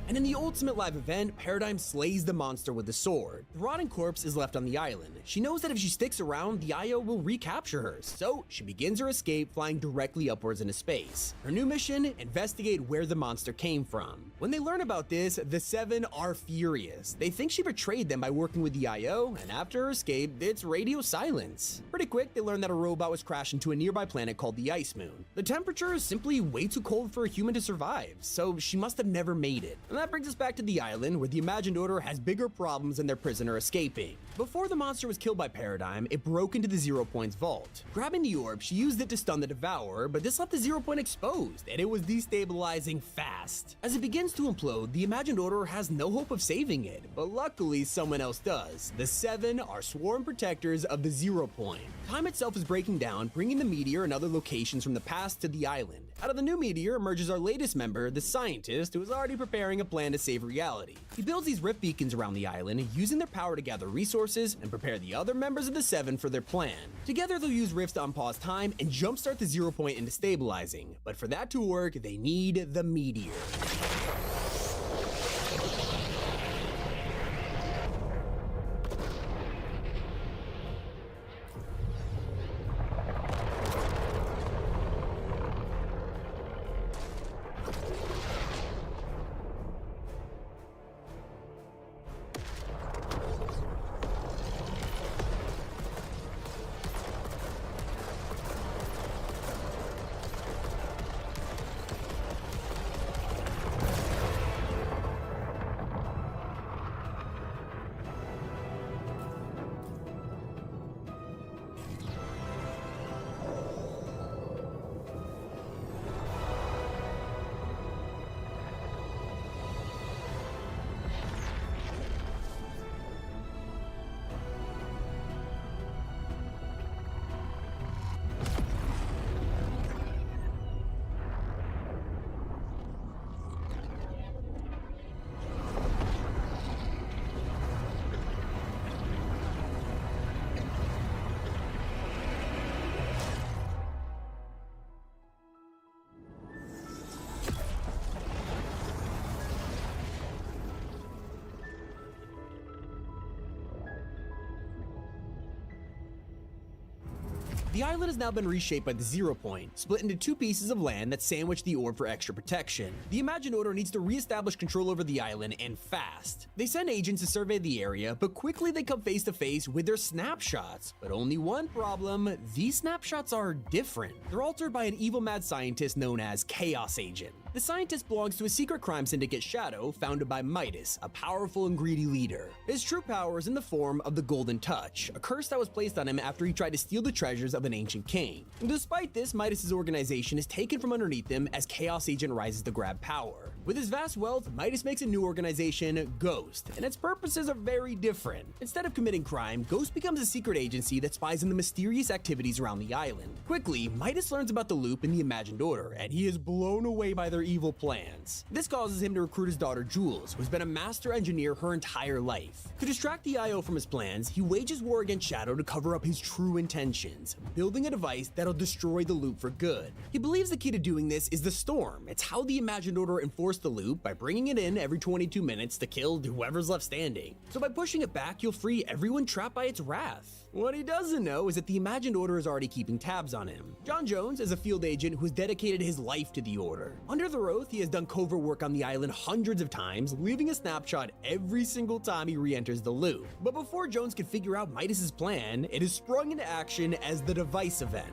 And in the ultimate live event, Paradigm slays the monster with the sword. The rotting corpse is left on the island. She knows that if she sticks around, the IO will recapture her, so she begins her escape, flying directly upwards into space. Her new mission, investigate where the monster came from. When they learn about this, the Seven are furious. They think she betrayed them by working with the IO, and after her escape, it's radio silence. Pretty quick, they learn that a robot was crashed into a nearby planet called the Ice Moon. The temperature is simply way too cold for a human to survive, so she must have never made it. And that brings us back to the island, where the Imagined Order has bigger problems than their prisoner escaping. Before the monster was killed by Paradigm, it broke into the 0 point's vault. Grabbing the orb, she used it to stun the Devourer, but this left the 0 point exposed, and it was destabilizing fast. As it begins to implode, the Imagined Order has no hope of saving it, but luckily someone else does. The Seven are sworn protectors of the 0 point. Time itself is breaking down, bringing the meteor and other locations from the past to the island. Out of the new meteor emerges our latest member, the Scientist, who is already preparing a plan to save reality. He builds these rift beacons around the island, using their power to gather resources and prepare the other members of the Seven for their plan. Together, they'll use rifts to unpause time and jumpstart the 0 point into stabilizing. But for that to work, they need the meteor. The island has now been reshaped by the 0 Point, split into two pieces of land that sandwich the orb for extra protection. The Imagined Order needs to re-establish control over the island, and fast. They send agents to survey the area, but quickly they come face to face with their snapshots. But only one problem: these snapshots are different. They're altered by an evil mad scientist known as Chaos Agent. The scientist belongs to a secret crime syndicate Shadow founded by Midas, a powerful and greedy leader. His true power is in the form of the Golden Touch, a curse that was placed on him after he tried to steal the treasures of an ancient king. And despite this, Midas' organization is taken from underneath him as Chaos Agent rises to grab power. With his vast wealth, Midas makes a new organization, Ghost, and its purposes are very different. Instead of committing crime, Ghost becomes a secret agency that spies on the mysterious activities around the island. Quickly, Midas learns about the loop in the Imagined Order, and he is blown away by their evil plans. This causes him to recruit his daughter Jules, who has been a master engineer her entire life. To distract the IO from his plans, he wages war against Shadow to cover up his true intentions, building a device that'll destroy the loop for good. He believes the key to doing this is the Storm. It's how the Imagined Order enforced the loop by bringing it in every 22 minutes to kill whoever's left standing. So by pushing it back, you'll free everyone trapped by its wrath. What he doesn't know is that the Imagined Order is already keeping tabs on him. John Jones is a field agent who has dedicated his life to the Order. Under their oath, he has done covert work on the island hundreds of times, leaving a snapshot every single time he re-enters the loop. But before Jones can figure out Midas' plan, it is sprung into action as the device event.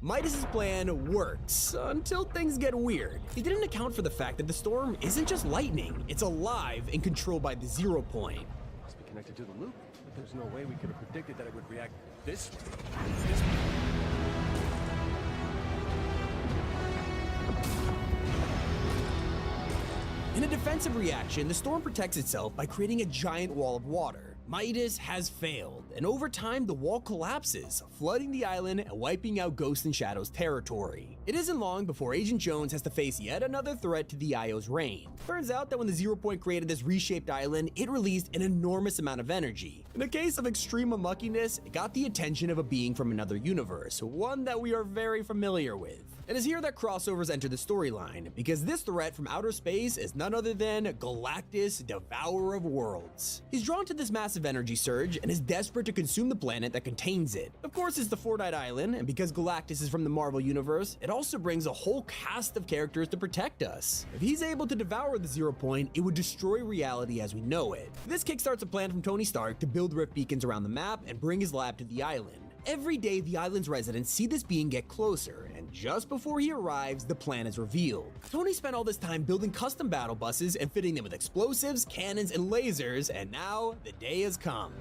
Midas' plan works, until things get weird. He didn't account for the fact that the storm isn't just lightning, it's alive and controlled by the 0 Point. Must be connected to the loop, but there's no way we could have predicted that it would react this way. In a defensive reaction, the storm protects itself by creating a giant wall of water. Midas has failed, and over time the wall collapses, flooding the island and wiping out Ghost and Shadow's territory. It isn't long before Agent Jones has to face yet another threat to the IO's reign. Turns out that when the 0 Point created this reshaped island, it released an enormous amount of energy. In a case of extreme unluckiness, it got the attention of a being from another universe, one that we are very familiar with. It is here that crossovers enter the storyline, because this threat from outer space is none other than Galactus, Devourer of Worlds. He's drawn to this massive energy surge and is desperate to consume the planet that contains it. Of course, it's the Fortnite island, and because Galactus is from the Marvel Universe, it also brings a whole cast of characters to protect us. If he's able to devour the 0 Point, it would destroy reality as we know it. This kickstarts a plan from Tony Stark to build rift beacons around the map and bring his lab to the island. Every day, the island's residents see this being get closer, and just before he arrives, the plan is revealed. Tony spent all this time building custom battle buses and fitting them with explosives, cannons, and lasers, and now the day has come.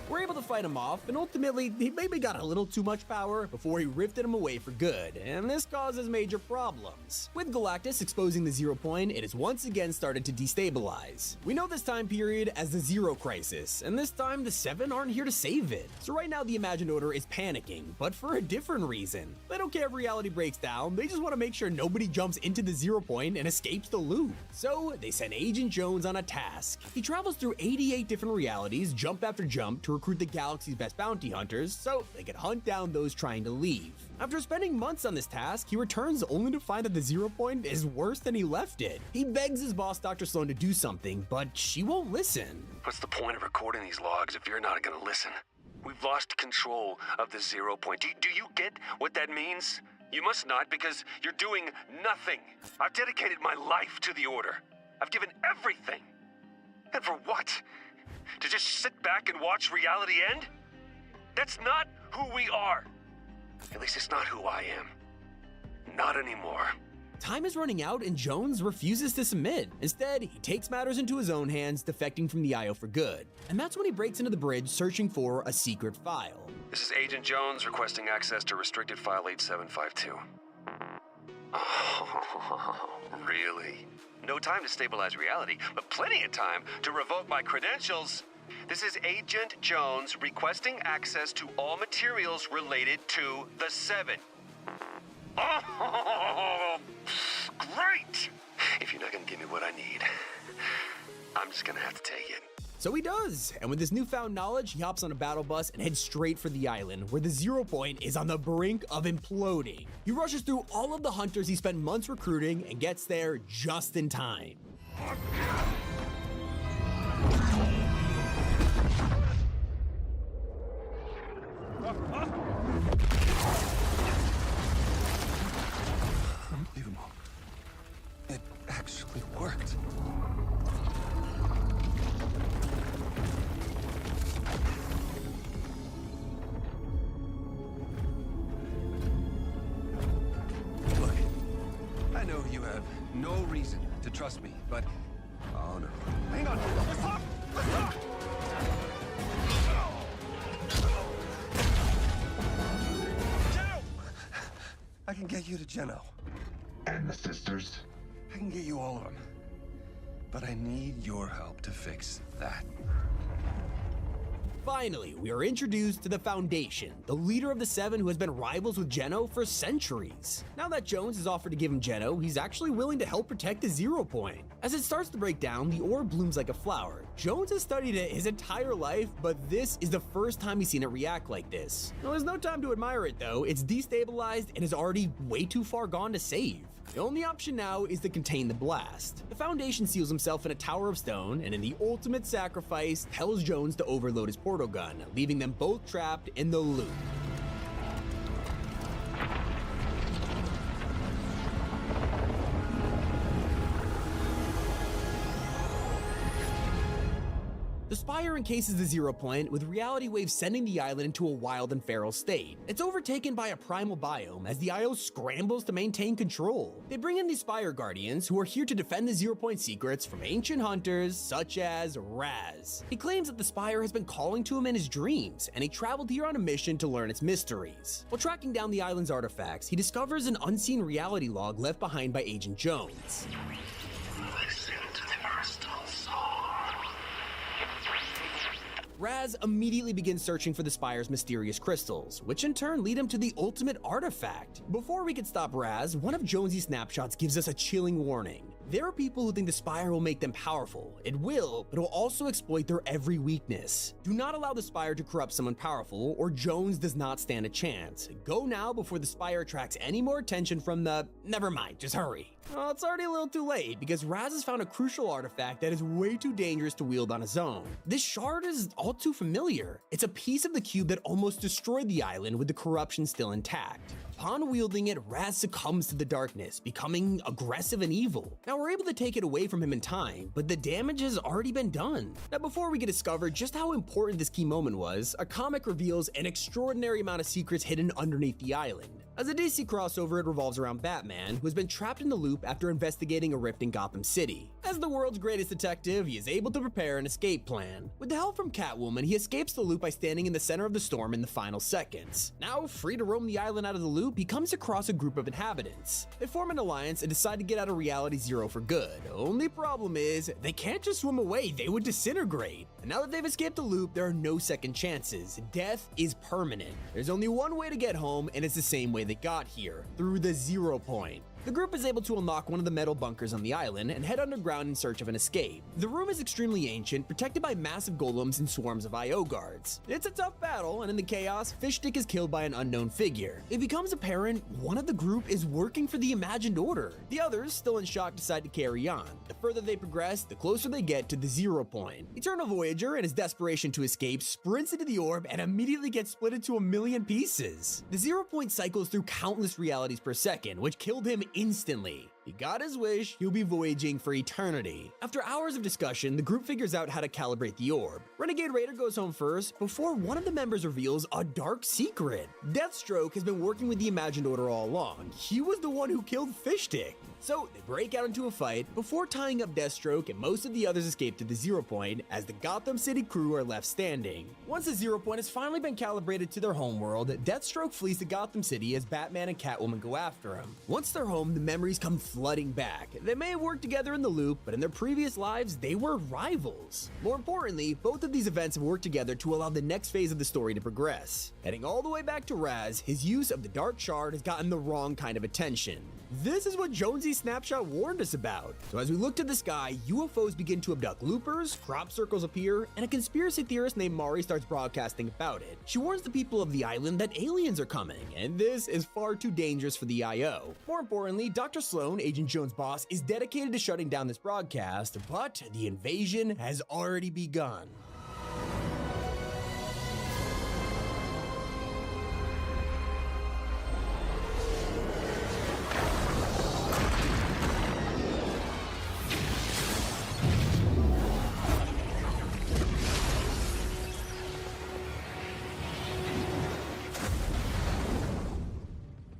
We're able to fight him off, and ultimately, he maybe got a little too much power before he rifted him away for good, and this causes major problems. With Galactus exposing the 0 Point, it has once again started to destabilize. We know this time period as the Zero Crisis, and this time the 7 aren't here to save it. So right now the Imagined Order is panicking, but for a different reason. They don't care if reality breaks down, they just want to make sure nobody jumps into the 0 Point and escapes the loop. So they send Agent Jones on a task. He travels through 88 different realities, jump after jump, to recruit the galaxy's best bounty hunters so they can hunt down those trying to leave. After spending months on this task, he returns only to find that the 0 Point is worse than he left it. He begs his boss, Dr. Sloan, to do something, but she won't listen. What's the point of recording these logs if you're not gonna listen? We've lost control of the 0 Point. Do you get what that means? You must not, because you're doing nothing. I've dedicated my life to the Order. I've given everything. And for what? To just sit back and watch reality end? That's not who we are. At least it's not who I am. Not anymore. Time is running out and Jones refuses to submit. Instead, he takes matters into his own hands, defecting from the IO for good. And that's when he breaks into the bridge searching for a secret file. This is Agent Jones requesting access to restricted file 8752. Oh, really? No time to stabilize reality, but plenty of time to revoke my credentials. This is Agent Jones requesting access to all materials related to the Seven. Oh, great! If you're not gonna give me what I need, I'm just gonna have to take it. So he does, and with this newfound knowledge, he hops on a battle bus and heads straight for the island, where the 0 point is on the brink of imploding. He rushes through all of the hunters he spent months recruiting and gets there just in time. Unbelievable. It actually worked. Look, I know you have no reason to trust me, but... Oh no. Hang on! Let's talk! Let's talk! Jenno! I can get you to Jenno. And the sisters? I can get you all of them. But I need your help to fix that. Finally, we are introduced to the Foundation, the leader of the Seven who has been rivals with Jenno for centuries. Now that Jones has offered to give him Jenno, he's actually willing to help protect the 0 point. As it starts to break down, the orb blooms like a flower. Jones has studied it his entire life, but this is the first time he's seen it react like this. Now, there's no time to admire it though. It's destabilized and is already way too far gone to save. The only option now is to contain the blast. The Foundation seals himself in a tower of stone, and in the ultimate sacrifice, tells Jones to overload his portal gun, leaving them both trapped in the loop. The Spire encases the 0 point, with reality waves sending the island into a wild and feral state. It's overtaken by a primal biome as the IO scrambles to maintain control. They bring in the Spire Guardians, who are here to defend the 0 point secrets from ancient hunters such as Raz. He claims that the Spire has been calling to him in his dreams, and he traveled here on a mission to learn its mysteries. While tracking down the island's artifacts, he discovers an unseen reality log left behind by Agent Jones. Raz immediately begins searching for the Spire's mysterious crystals, which in turn lead him to the ultimate artifact. Before we can stop Raz, one of Jonesy's snapshots gives us a chilling warning. There are people who think the Spire will make them powerful. It will, but it will also exploit their every weakness. Do not allow the Spire to corrupt someone powerful, or Jones does not stand a chance. Go now before the Spire attracts any more attention from the... Never mind, just hurry. Well, it's already a little too late, because Raz has found a crucial artifact that is way too dangerous to wield on his own. This shard is all too familiar. It's a piece of the cube that almost destroyed the island with the corruption still intact. Upon wielding it, Raz succumbs to the darkness, becoming aggressive and evil. Now, we're able to take it away from him in time, but the damage has already been done. Now, before we can discover just how important this key moment was, a comic reveals an extraordinary amount of secrets hidden underneath the island. As a DC crossover, it revolves around Batman, who has been trapped in the loop after investigating a rift in Gotham City. As the world's greatest detective, he is able to prepare an escape plan. With the help from Catwoman, he escapes the loop by standing in the center of the storm in the final seconds. Now, free to roam the island out of the loop, he comes across a group of inhabitants. They form an alliance and decide to get out of Reality Zero for good. Only problem is, they can't just swim away, they would disintegrate. And now that they've escaped the loop, there are no second chances. Death is permanent. There's only one way to get home, and it's the same way they got here, through the 0 point. The group is able to unlock one of the metal bunkers on the island and head underground in search of an escape. The room is extremely ancient, protected by massive golems and swarms of IO guards. It's a tough battle, and in the chaos, Fishstick is killed by an unknown figure. It becomes apparent one of the group is working for the Imagined Order. The others, still in shock, decide to carry on. The further they progress, the closer they get to the 0 point. Eternal Voyager, in his desperation to escape, sprints into the orb and immediately gets split into a million pieces. The 0 point cycles through countless realities per second, which killed him instantly. He got his wish, he'll be voyaging for eternity. After hours of discussion, the group figures out how to calibrate the orb. Renegade Raider goes home first before one of the members reveals a dark secret. Deathstroke has been working with the Imagined Order all along. He was the one who killed Fishstick. So they break out into a fight before tying up Deathstroke, and most of the others escape to the 0 point as the Gotham City crew are left standing. Once the 0 point has finally been calibrated to their homeworld, Deathstroke flees to Gotham City as Batman and Catwoman go after him. Once they're home, the memories come flooding back. They may have worked together in the loop, but in their previous lives, they were rivals. More importantly, both of these events have worked together to allow the next phase of the story to progress. Heading all the way back to Raz, his use of the Dark Shard has gotten the wrong kind of attention. This is what Jonesy's snapshot warned us about. So as we look to the sky, UFOs begin to abduct loopers, crop circles appear, and a conspiracy theorist named Mari starts broadcasting about it. She warns the people of the island that aliens are coming, and this is far too dangerous for the IO. More importantly, Dr. Sloan, Agent Jones' boss, is dedicated to shutting down this broadcast, but the invasion has already begun.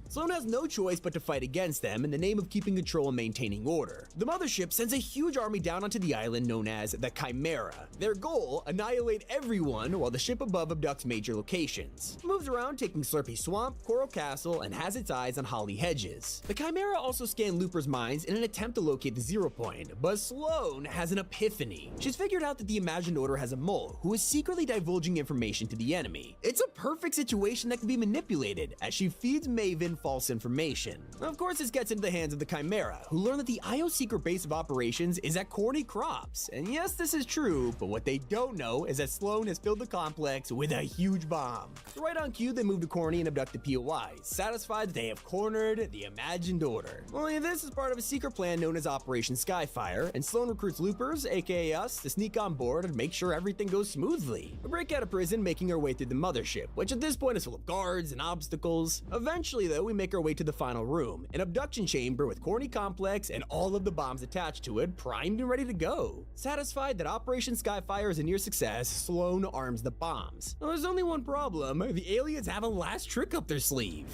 Sloan has no choice but to fight against them in the name of keeping control and maintaining order. The mothership sends a huge army down onto the island known as the Chimera. Their goal, annihilate everyone while the ship above abducts major locations. It moves around taking Slurpy Swamp, Coral Castle, and has its eyes on Holly Hedges. The Chimera also scanned Looper's minds in an attempt to locate the zero point, but Sloan has an epiphany. She's figured out that the Imagined Order has a mole who is secretly divulging information to the enemy. It's a perfect situation that can be manipulated as she feeds Maven false information. Of course, this gets into the hands of the Chimera, who learn that the IO's secret base of operations is at Corny Crops. And yes, this is true, but what they don't know is that Sloan has filled the complex with a huge bomb. So right on cue, they move to Corny and abduct the POIs, satisfied that they have cornered the Imagined Order. Only this is part of a secret plan known as Operation Skyfire, and Sloan recruits loopers, aka us, to sneak on board and make sure everything goes smoothly. We break out of prison, making our way through the mothership, which at this point is full of guards and obstacles. Eventually, though, we make our way to the final room, an abduction chamber with Corny Complex and all of the bombs attached to it, primed and ready to go. Satisfied that Operation Skyfire is a near success, Sloan arms the bombs. Now, there's only one problem: the aliens have a last trick up their sleeve.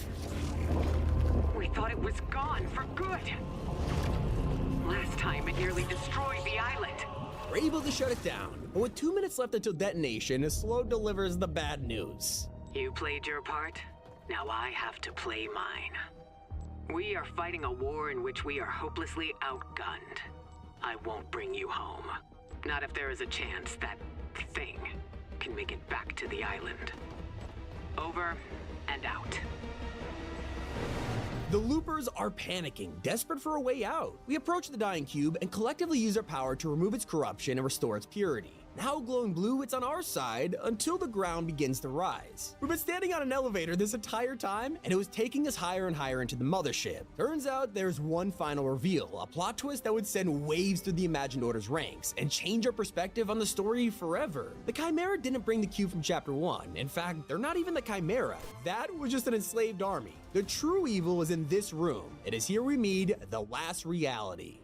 We thought it was gone for good. Last time it nearly destroyed the island. We're able to shut it down, but with 2 minutes left until detonation, Sloan delivers the bad news. You played your part. Now I have to play mine. We are fighting a war in which we are hopelessly outgunned. I won't bring you home. Not if there is a chance that thing can make it back to the island. Over and out. The loopers are panicking, desperate for a way out. We approach the dying cube and collectively use our power to remove its corruption and restore its purity. Now glowing blue, it's on our side until the ground begins to rise. We've been standing on an elevator this entire time, and it was taking us higher and higher into the mothership. Turns out there's one final reveal, a plot twist that would send waves through the Imagined Order's ranks and change our perspective on the story forever. The Chimera didn't bring the cube from Chapter 1. In fact, they're not even the Chimera. That was just an enslaved army. The true evil is in this room. It is here we meet the last reality.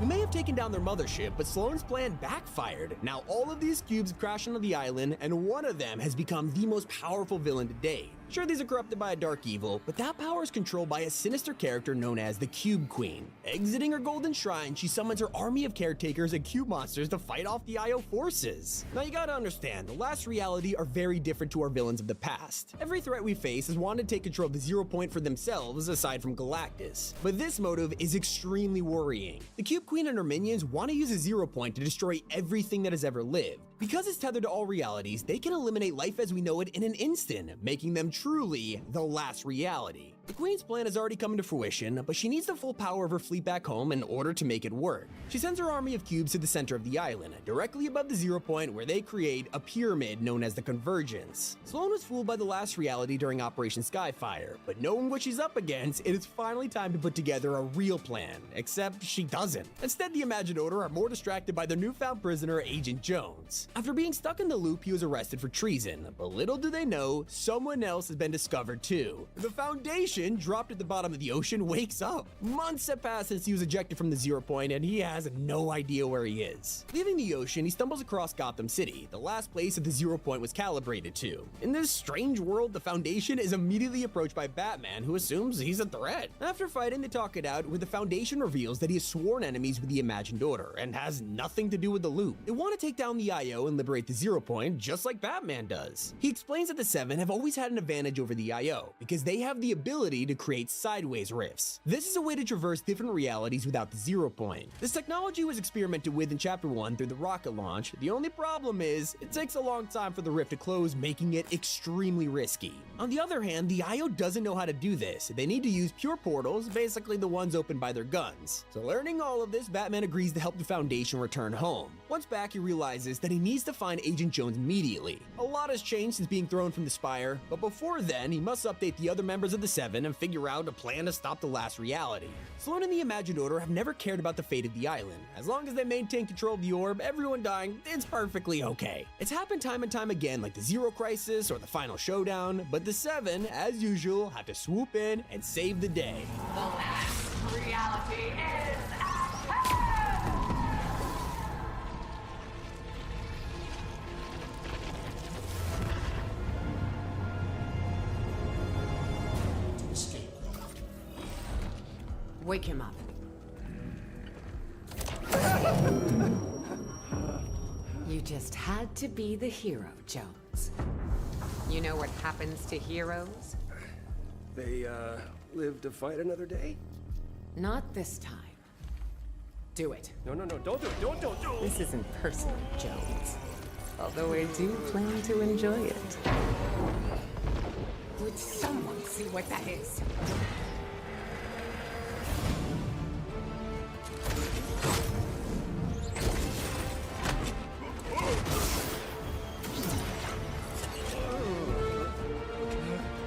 We may have taken down their mothership, but Sloan's plan backfired. Now all of these cubes have crashed onto the island, and one of them has become the most powerful villain to date. Sure, these are corrupted by a dark evil, but that power is controlled by a sinister character known as the Cube Queen. Exiting her golden shrine, she summons her army of caretakers and cube monsters to fight off the IO forces. Now you gotta understand, the last reality are very different to our villains of the past. Every threat we face has wanted to take control of the zero point for themselves, aside from Galactus. But this motive is extremely worrying. The Cube Queen and her minions want to use a zero point to destroy everything that has ever lived. Because it's tethered to all realities, they can eliminate life as we know it in an instant, making them truly the last reality. The Queen's plan has already come into fruition, but she needs the full power of her fleet back home in order to make it work. She sends her army of cubes to the center of the island, directly above the 0 point where they create a pyramid known as the Convergence. Sloan was fooled by the last reality during Operation Skyfire, but knowing what she's up against, it is finally time to put together a real plan, except she doesn't. Instead, the Imagined Order are more distracted by their newfound prisoner, Agent Jones. After being stuck in the loop, he was arrested for treason, but little do they know, someone else has been discovered too. The Foundation, dropped at the bottom of the ocean, wakes up. Months have passed since he was ejected from the 0 point, and he has no idea where he is. Leaving the ocean, he stumbles across Gotham City, the last place that the 0 point was calibrated to. In this strange world, the Foundation is immediately approached by Batman, who assumes he's a threat. After fighting, they talk it out, where the Foundation reveals that he has sworn enemies with the Imagined Order, and has nothing to do with the loop. They want to take down the IO and liberate the 0 point, just like Batman does. He explains that the Seven have always had an advantage over the IO, because they have the ability to create sideways rifts. This is a way to traverse different realities without the 0 point. This technology was experimented with in Chapter 1 through the rocket launch. The only problem is, it takes a long time for the rift to close, making it extremely risky. On the other hand, the IO doesn't know how to do this. They need to use pure portals, basically the ones opened by their guns. So learning all of this, Batman agrees to help the Foundation return home. Once back, he realizes that he needs to find Agent Jones immediately. A lot has changed since being thrown from the spire, but before then, he must update the other members of the Seven and figure out a plan to stop the last reality. Sloan and the Imagined Order have never cared about the fate of the island. As long as they maintain control of the orb, everyone dying, it's perfectly okay. It's happened time and time again, like the Zero Crisis or the Final Showdown, but the Seven, as usual, have to swoop in and save the day. The last reality is at hand! Wake him up. You just had to be the hero, Jones. You know what happens to heroes? They, live to fight another day? Not this time. Do it. No, don't do it, don't. This isn't personal, Jones. Although I do plan to enjoy it. Would someone see what that is?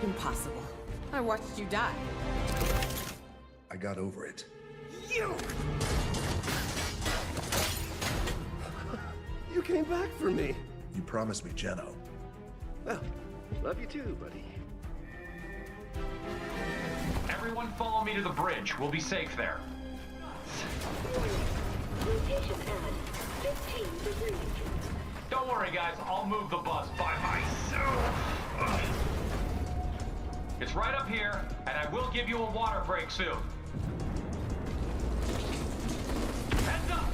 Impossible. I watched you die. I got over it. You came back for me. You promised me Jeno. Well, love you too, buddy. Everyone follow me to the bridge. We'll be safe there. Rotation at 15 degrees. Don't worry, guys. I'll move the bus by myself. It's right up here, and I will give you a water break soon. Heads up!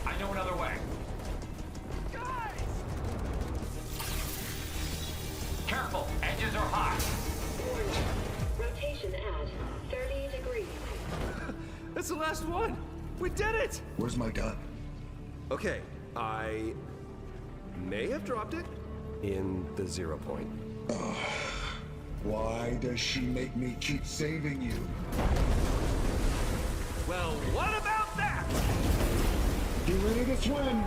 I know another way. Guys! Careful, edges are hot. Rotation at 30 degrees. That's the last one. We did it. Where's my gun? Okay, I may have dropped it in the 0 point. Why does she make me keep saving you? Well, what about that? Get ready to swim!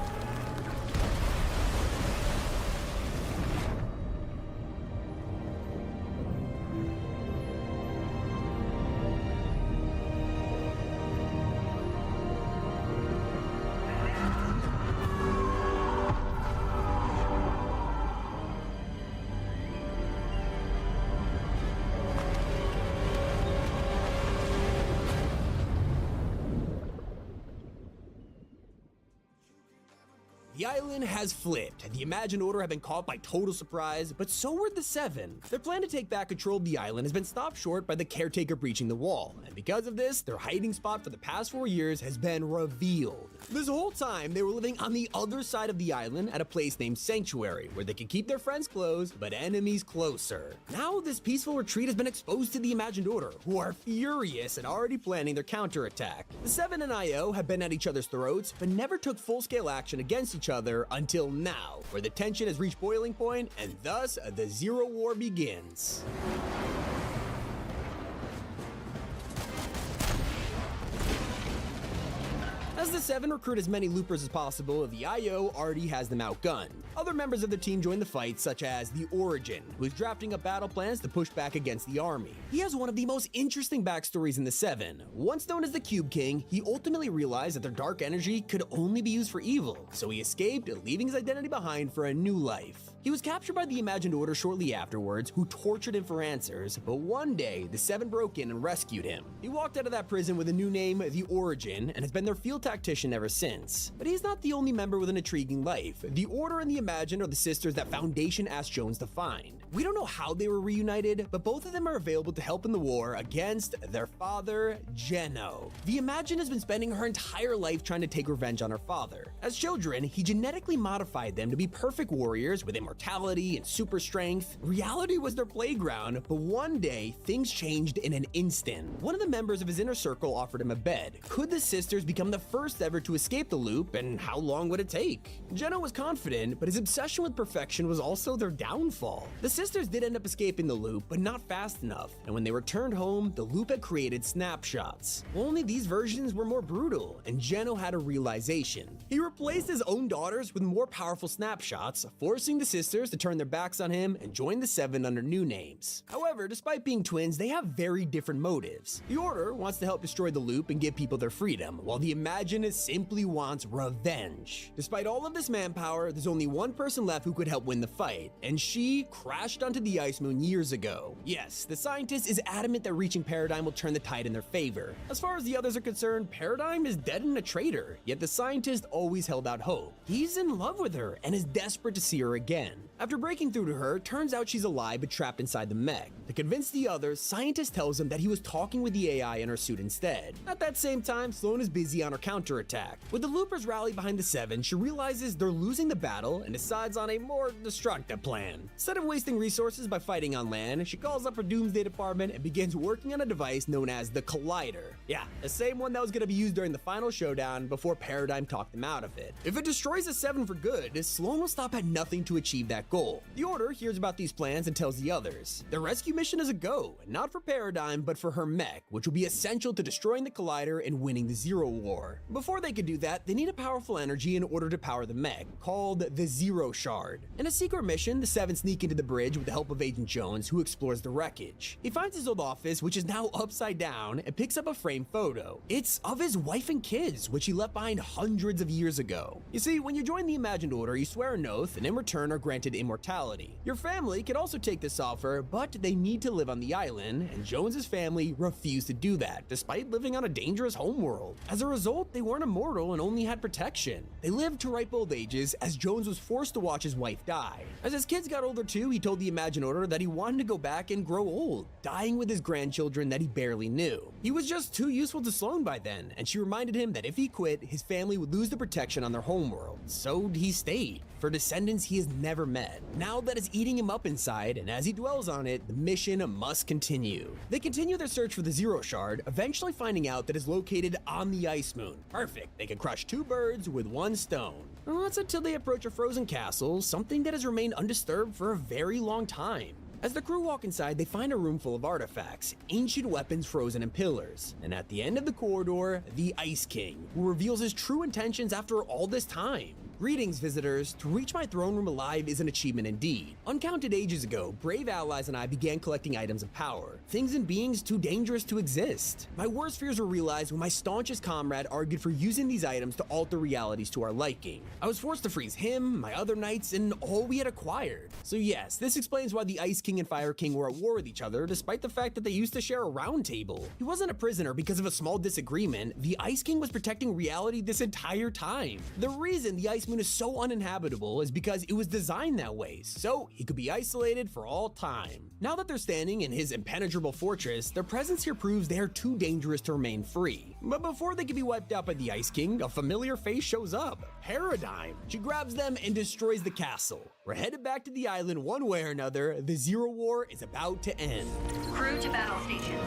The island has flipped, and the Imagined Order have been caught by total surprise, but so were the Seven. Their plan to take back control of the island has been stopped short by the caretaker breaching the wall, and because of this, their hiding spot for the past 4 years has been revealed. This whole time, they were living on the other side of the island at a place named Sanctuary, where they could keep their friends close, but enemies closer. Now, this peaceful retreat has been exposed to the Imagined Order, who are furious and already planning their counterattack. The Seven and IO have been at each other's throats, but never took full-scale action against each other until now, where the tension has reached boiling point, and thus the Zero War begins. As the Seven recruit as many loopers as possible, the IO already has them outgunned. Other members of the team join the fight, such as the Origin, who is drafting up battle plans to push back against the army. He has one of the most interesting backstories in the Seven. Once known as the Cube King, he ultimately realized that their dark energy could only be used for evil, so he escaped, leaving his identity behind for a new life. He was captured by the Imagined Order shortly afterwards, who tortured him for answers, but one day, the Seven broke in and rescued him. He walked out of that prison with a new name, the Origin, and has been their field tactician ever since. But he's not the only member with an intriguing life. The Order and the Imagined are the sisters that Foundation asked Jones to find. We don't know how they were reunited, but both of them are available to help in the war against their father, Geno. The Imagined has been spending her entire life trying to take revenge on her father. As children, he genetically modified them to be perfect warriors with immortality and super strength. Reality was their playground, but one day, things changed in an instant. One of the members of his inner circle offered him a bed. Could the sisters become the first ever to escape the loop, and how long would it take? Geno was confident, but his obsession with perfection was also their downfall. The sisters did end up escaping the loop, but not fast enough, and when they returned home, the loop had created snapshots. Only these versions were more brutal, and Geno had a realization. He replaced his own daughters with more powerful snapshots, forcing the sisters to turn their backs on him and join the Seven under new names. However, despite being twins, they have very different motives. The Order wants to help destroy the loop and give people their freedom, while the Imagined simply wants revenge. Despite all of this manpower, there's only one person left who could help win the fight, and she crashed onto the Ice Moon years ago. Yes, the scientist is adamant that reaching Paradigm will turn the tide in their favor. As far as the others are concerned, Paradigm is dead and a traitor, yet the scientist always held out hope. He's in love with her and is desperate to see her again. After breaking through to her, turns out she's alive but trapped inside the mech. To convince the others, scientist tells him that he was talking with the AI in her suit instead. At that same time, Sloane is busy on her counterattack. With the loopers rally behind the Seven, she realizes they're losing the battle and decides on a more destructive plan. Instead of wasting resources by fighting on land, she calls up her Doomsday department and begins working on a device known as the Collider. Yeah, the same one that was going to be used during the final showdown before Paradigm talked them out of it. If it destroys the Seven for good, Sloane will stop at nothing to achieve that goal. The Order hears about these plans and tells the others. The rescue mission is a go, not for Paradigm, but for her mech, which will be essential to destroying the Collider and winning the Zero War. Before they could do that, they need a powerful energy in order to power the mech, called the Zero Shard. In a secret mission, the Seven sneak into the bridge with the help of Agent Jones, who explores the wreckage. He finds his old office, which is now upside down, and picks up a framed photo. It's of his wife and kids, which he left behind hundreds of years ago. You see, when you join the Imagined Order, you swear an oath, and in return are granted immortality. Your family can also take this offer, but they need to live on the island, and Jones's family refused to do that, despite living on a dangerous homeworld. As a result, they weren't immortal and only had protection. They lived to ripe old ages, as Jones was forced to watch his wife die. As his kids got older too, he told the Imagined Order that he wanted to go back and grow old, dying with his grandchildren that he barely knew. He was just too useful to Sloane by then, and she reminded him that if he quit, his family would lose the protection on their homeworld. So he stayed, for descendants he has never met. Now that is eating him up inside, and as he dwells on it, the mission must continue. They continue their search for the Zero Shard, eventually finding out that it's located on the Ice Moon. Perfect, they can crush two birds with one stone. Well, that's until they approach a frozen castle, something that has remained undisturbed for a very long time. As the crew walk inside, they find a room full of artifacts, ancient weapons frozen in pillars, and at the end of the corridor, the Ice King, who reveals his true intentions after all this time. Greetings, visitors. To reach my throne room alive is an achievement indeed. Uncounted ages ago, brave allies and I began collecting items of power, things and beings too dangerous to exist. My worst fears were realized when my staunchest comrade argued for using these items to alter realities to our liking. I was forced to freeze him, my other knights, and all we had acquired. So yes, this explains why the Ice King and Fire King were at war with each other, despite the fact that they used to share a round table. He wasn't a prisoner because of a small disagreement. The Ice King was protecting reality this entire time. The reason the Ice Moon is so uninhabitable is because it was designed that way, so he could be isolated for all time. Now that they're standing in his impenetrable fortress, their presence here proves they are too dangerous to remain free. But before they can be wiped out by the Ice King, a familiar face shows up, Paradigm. She grabs them and destroys the castle. We're headed back to the island one way or another. The Zero War is about to end. Crew to battle stations.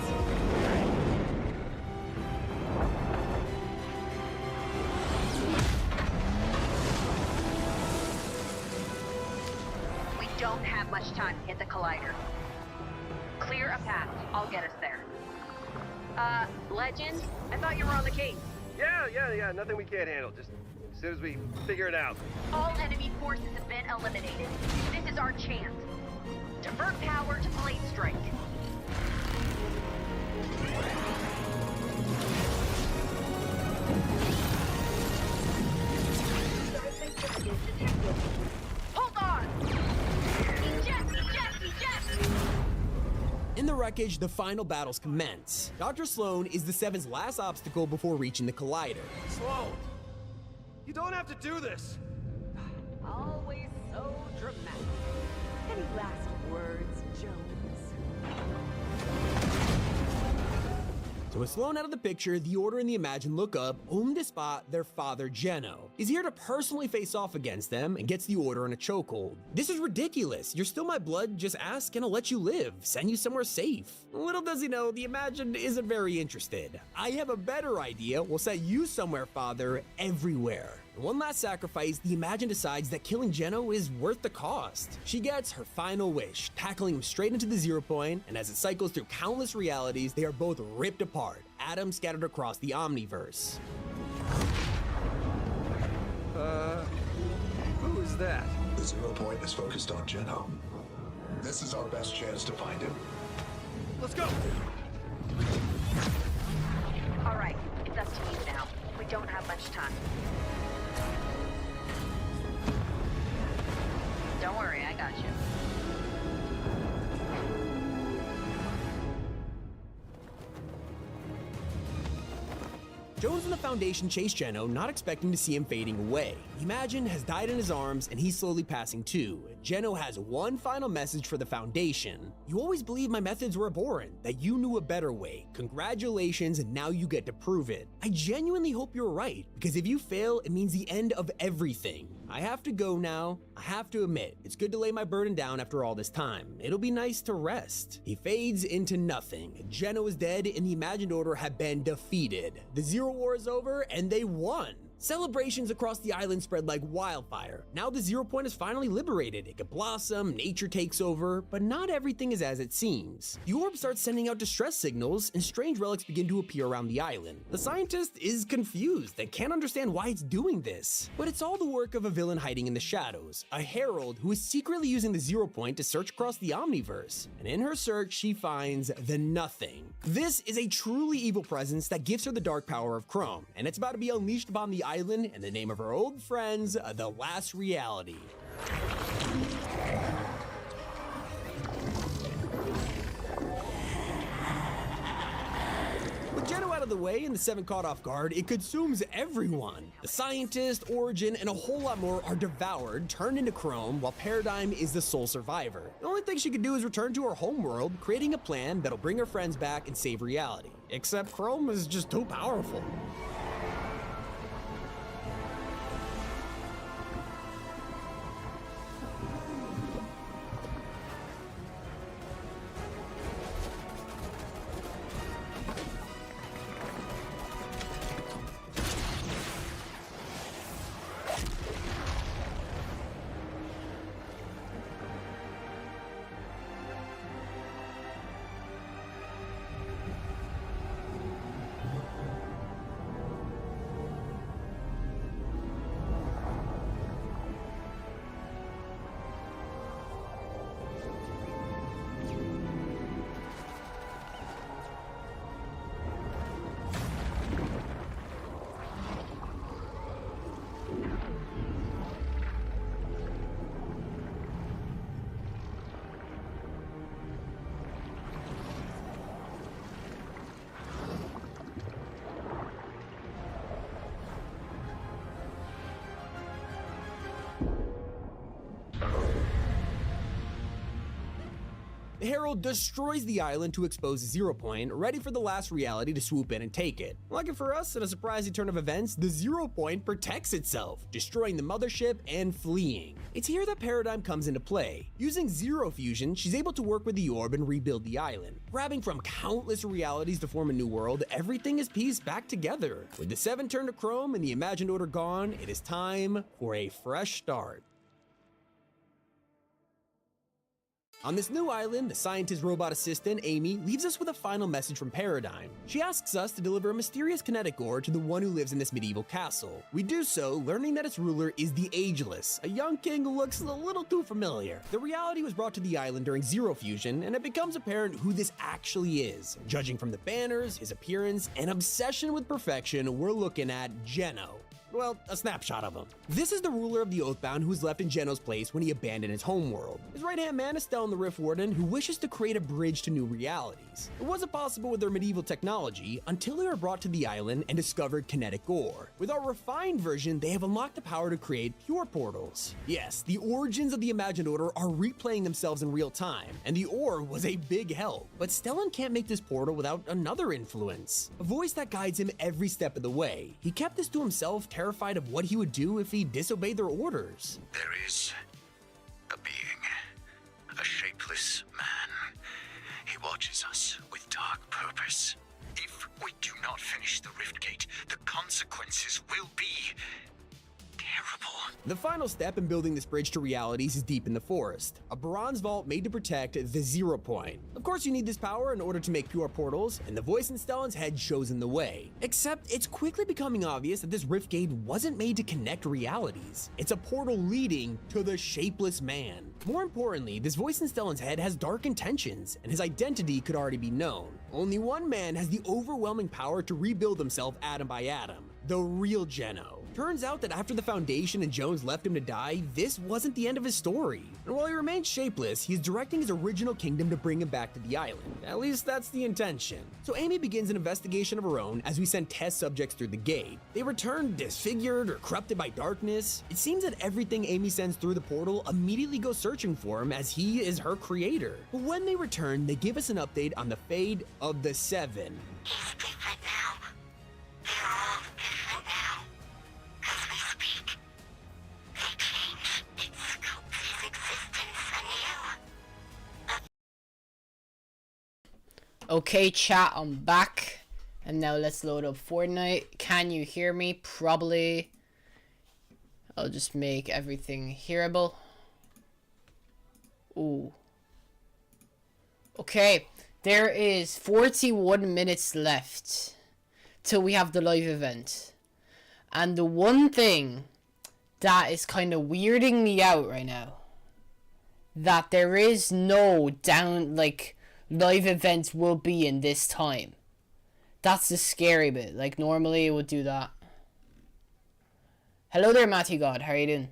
We don't have much time to hit the Collider. Clear a path. I'll get us there. Legend? I thought you were on the case. Yeah, nothing we can't handle. Just as soon as we figure it out. All enemy forces have been eliminated. This is our chance. Divert power to Blade Strike. Hold on! Eject! In the wreckage, the final battles commence. Dr. Sloan is the Seven's last obstacle before reaching the collider. Sloan, you don't have to do this. Always so dramatic. Any last words, Jones? So with Sloan out of the picture, the Order and the Imagine look up, only to spot their father, Geno. He's here to personally face off against them and gets the Order in a chokehold. This is ridiculous. You're still my blood, just ask and I'll let you live. Send you somewhere safe. Little does he know, the Imagine isn't very interested. I have a better idea. We'll set you somewhere, father, everywhere. In one last sacrifice, the Imagine decides that killing Geno is worth the cost. She gets her final wish, tackling him straight into the 0 point, and as it cycles through countless realities, they are both ripped apart, atoms scattered across the Omniverse. Who is that? The 0 point is focused on Geno. This is our best chance to find him. Let's go! All right, it's up to you now. We don't have much time. Don't worry, I got you. Jones and the Foundation chase Geno, not expecting to see him fading away. Imagine has died in his arms and he's slowly passing too. Geno has one final message for the Foundation. You always believed my methods were abhorrent, that you knew a better way. Congratulations, and now you get to prove it. I genuinely hope you're right, because if you fail, it means the end of everything. I have to go now. I have to admit, it's good to lay my burden down after all this time. It'll be nice to rest. He fades into nothing. Geno is dead and the Imagined Order have been defeated. The Zero War is over and they won. Celebrations across the island spread like wildfire. Now the 0 point is finally liberated. It can blossom, nature takes over, but not everything is as it seems. The orb starts sending out distress signals, and strange relics begin to appear around the island. The scientist is confused and can't understand why it's doing this. But it's all the work of a villain hiding in the shadows, a herald who is secretly using the 0 point to search across the Omniverse. And in her search, she finds the Nothing. This is a truly evil presence that gives her the dark power of Chrome, and it's about to be unleashed upon the island in the name of her old friends, the Last Reality. With Geno out of the way and the Seven caught off guard, it consumes everyone. The Scientist, Origin, and a whole lot more are devoured, turned into Chrome, while Paradigm is the sole survivor. The only thing she can do is return to her homeworld, creating a plan that'll bring her friends back and save reality. Except Chrome is just too powerful. The Herald destroys the island to expose the 0 point, ready for the Last Reality to swoop in and take it. Lucky for us, in a surprising turn of events, the 0 point protects itself, destroying the mothership and fleeing. It's here that Paradigm comes into play. Using Zero Fusion, she's able to work with the orb and rebuild the island. Grabbing from countless realities to form a new world, everything is pieced back together. With the 7 turned to Chrome and the Imagined Order gone, it is time for a fresh start. On this new island, the scientist robot assistant, Amy, leaves us with a final message from Paradigm. She asks us to deliver a mysterious kinetic ore to the one who lives in this medieval castle. We do so, learning that its ruler is the Ageless, a young king who looks a little too familiar. The reality was brought to the island during Zero Fusion, and it becomes apparent who this actually is. Judging from the banners, his appearance, and obsession with perfection, we're looking at Geno. Well, a snapshot of him. This is the ruler of the Oathbound who was left in Geno's place when he abandoned his homeworld. His right-hand man is Stellan the Rift Warden, who wishes to create a bridge to new realities. It wasn't possible with their medieval technology until they were brought to the island and discovered kinetic ore. With our refined version, they have unlocked the power to create pure portals. Yes, the origins of the Imagined Order are replaying themselves in real time, and the ore was a big help. But Stellan can't make this portal without another influence. A voice that guides him every step of the way. He kept this to himself, terrified of what he would do if he disobeyed their orders. There is a being, a shapeless man. He watches us with dark purpose. If we do not finish the rift gate, the consequences will be terrible. The final step in building this bridge to realities is deep in the forest, a bronze vault made to protect the 0 point. Of course, you need this power in order to make pure portals, and the voice in Stellan's head shows in the way. Except, it's quickly becoming obvious that this rift gate wasn't made to connect realities. It's a portal leading to the Shapeless Man. More importantly, this voice in Stellan's head has dark intentions, and his identity could already be known. Only one man has the overwhelming power to rebuild himself atom by atom, the real Geno. Turns out that after the Foundation and Jones left him to die, this wasn't the end of his story. And while he remains shapeless, he's directing his original kingdom to bring him back to the island. At least that's the intention. So Amy begins an investigation of her own as we send test subjects through the gate. They return disfigured or corrupted by darkness. It seems that everything Amy sends through the portal immediately goes searching for him, as he is her creator. But when they return, they give us an update on the fate of the Seven. He's different now. They're all different now. As we speak, they changed. It scopes his existence anew. Okay, chat, I'm back. And now let's load up Fortnite. Can you hear me? Probably. I'll just make everything hearable. Ooh. Okay, there is 41 minutes left till we have the live event. And the one thing that is kind of weirding me out right now, that there is no live events will be in this time. That's the scary bit. Like, normally it would do that. Hello there, Matty God. How are you doing?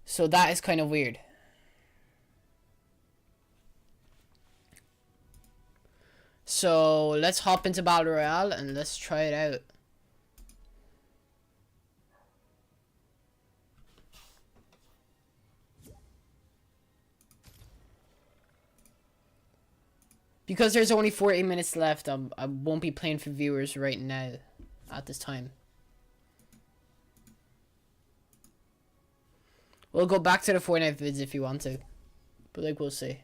So that is kind of weird. So let's hop into Battle Royale and let's try it out. Because there's only 40 minutes left, I won't be playing for viewers right now at this time. We'll go back to the Fortnite vids if you want to. But like, we'll see.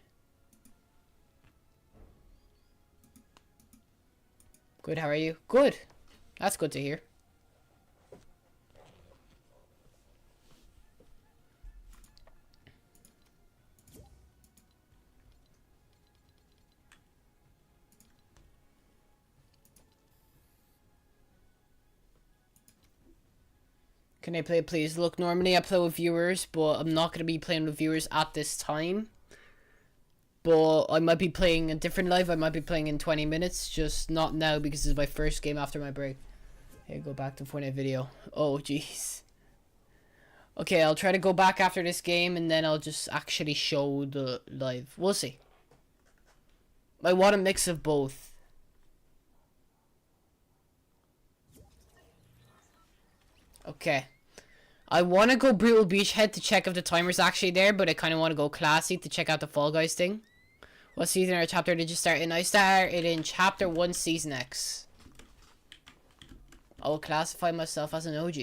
Good, how are you? Good. That's good to hear. Can I play, please? Look, normally I play with viewers, but I'm not going to be playing with viewers at this time. But I might be playing a different live. I might be playing in 20 minutes. Just not now because this is my first game after my break. Here, go back to Fortnite video. Oh, jeez. Okay, I'll try to go back after this game and then I'll just actually show the live. We'll see. I want a mix of both. Okay. I want to go Brutal Beachhead to check if the timer's actually there, but I kind of want to go Classy to check out the Fall Guys thing. What season or chapter did you start in? I started in Chapter 1, Season X. I will classify myself as an OG.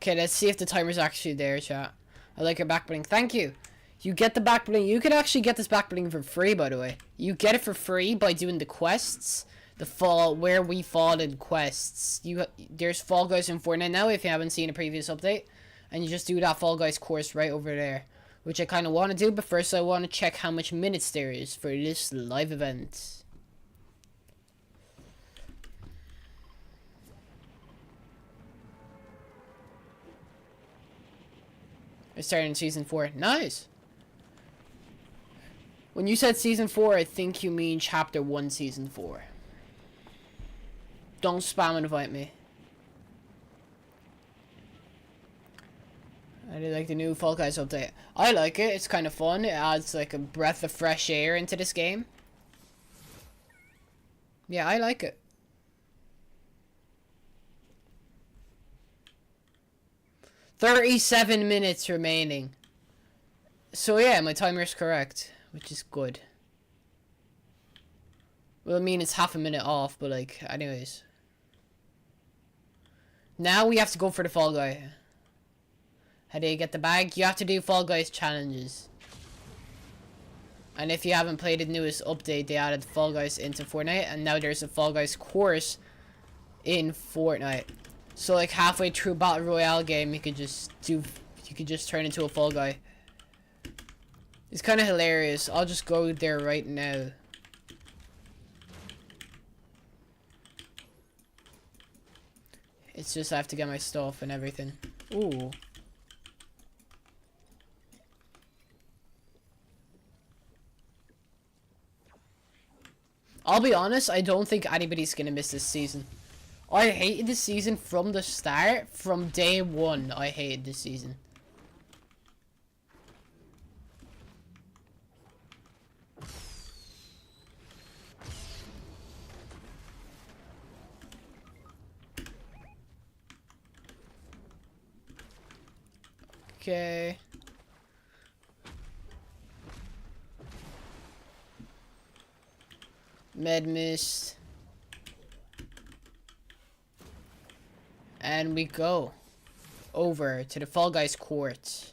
Okay, let's see if the timer's actually there, chat. I like your back bling. Thank you. You get the back bling. You can actually get this back bling for free, by the way. You get it for free by doing the quests. The fall where we fall in quests. There's Fall Guys in Fortnite now if you haven't seen a previous update. And you just do that Fall Guys course right over there. Which I kind of want to do, but first I want to check how much minutes there is for this live event. It's starting in Season 4. Nice! When you said Season 4, I think you mean Chapter 1, Season 4. Don't spam invite me. I do like the new Fall Guys update. I like it. It's kind of fun. It adds like a breath of fresh air into this game. Yeah, I like it. "37 minutes remaining." So yeah, my timer's correct, which is good. Well, I mean, it's half a minute off, but like, anyways. Now we have to go for the Fall Guy. How do you get the bag? You have to do Fall Guys challenges. And if you haven't played the newest update, they added Fall Guys into Fortnite, and now there's a Fall Guys course in Fortnite. So like halfway through Battle Royale game, you could just turn into a Fall Guy. It's kind of hilarious. I'll just go there right now. It's just I have to get my stuff and everything. Ooh. I'll be honest, I don't think anybody's gonna miss this season. I hated this season from the start. From day one, I hated this season. Okay. Med mist. And we go over to the Fall Guys court.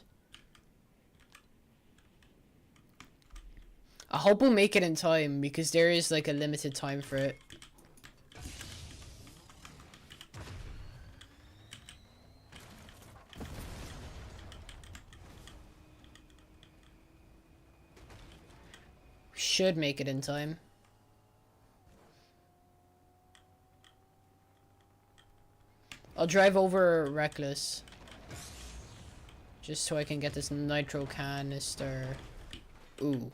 I hope we'll make it in time because there is like a limited time for it. Should make it in time. I'll drive over reckless. Just so I can get this nitro canister. Ooh.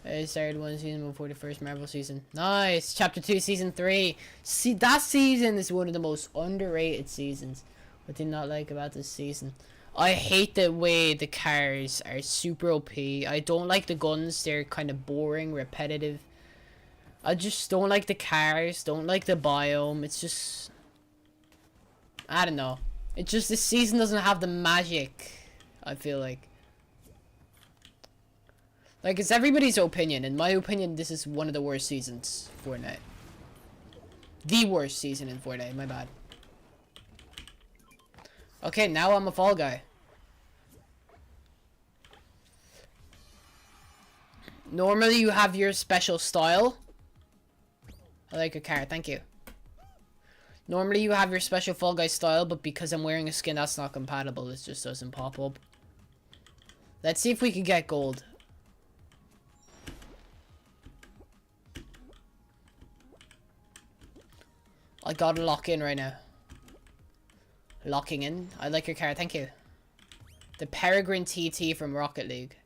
I started one season before the first Marvel season. Nice! Chapter 2, Season 3. See, that season is one of the most underrated seasons. What I did not like about this season. I hate the way the cars are super OP. I don't like the guns. They're kind of boring, repetitive. I just don't like the cars. Don't like the biome. It's just... I don't know. It's just this season doesn't have the magic, I feel like. Like, it's everybody's opinion. In my opinion, this is one of the worst seasons for Fortnite. The worst season in Fortnite, my bad. Okay, now I'm a Fall Guy. Normally you have your special style. I like your car, thank you. Normally you have your special Fall Guy style, but because I'm wearing a skin that's not compatible, it just doesn't pop up. Let's see if we can get gold. I gotta lock in right now. Locking in. I like your car, thank you. The Peregrine TT from Rocket League.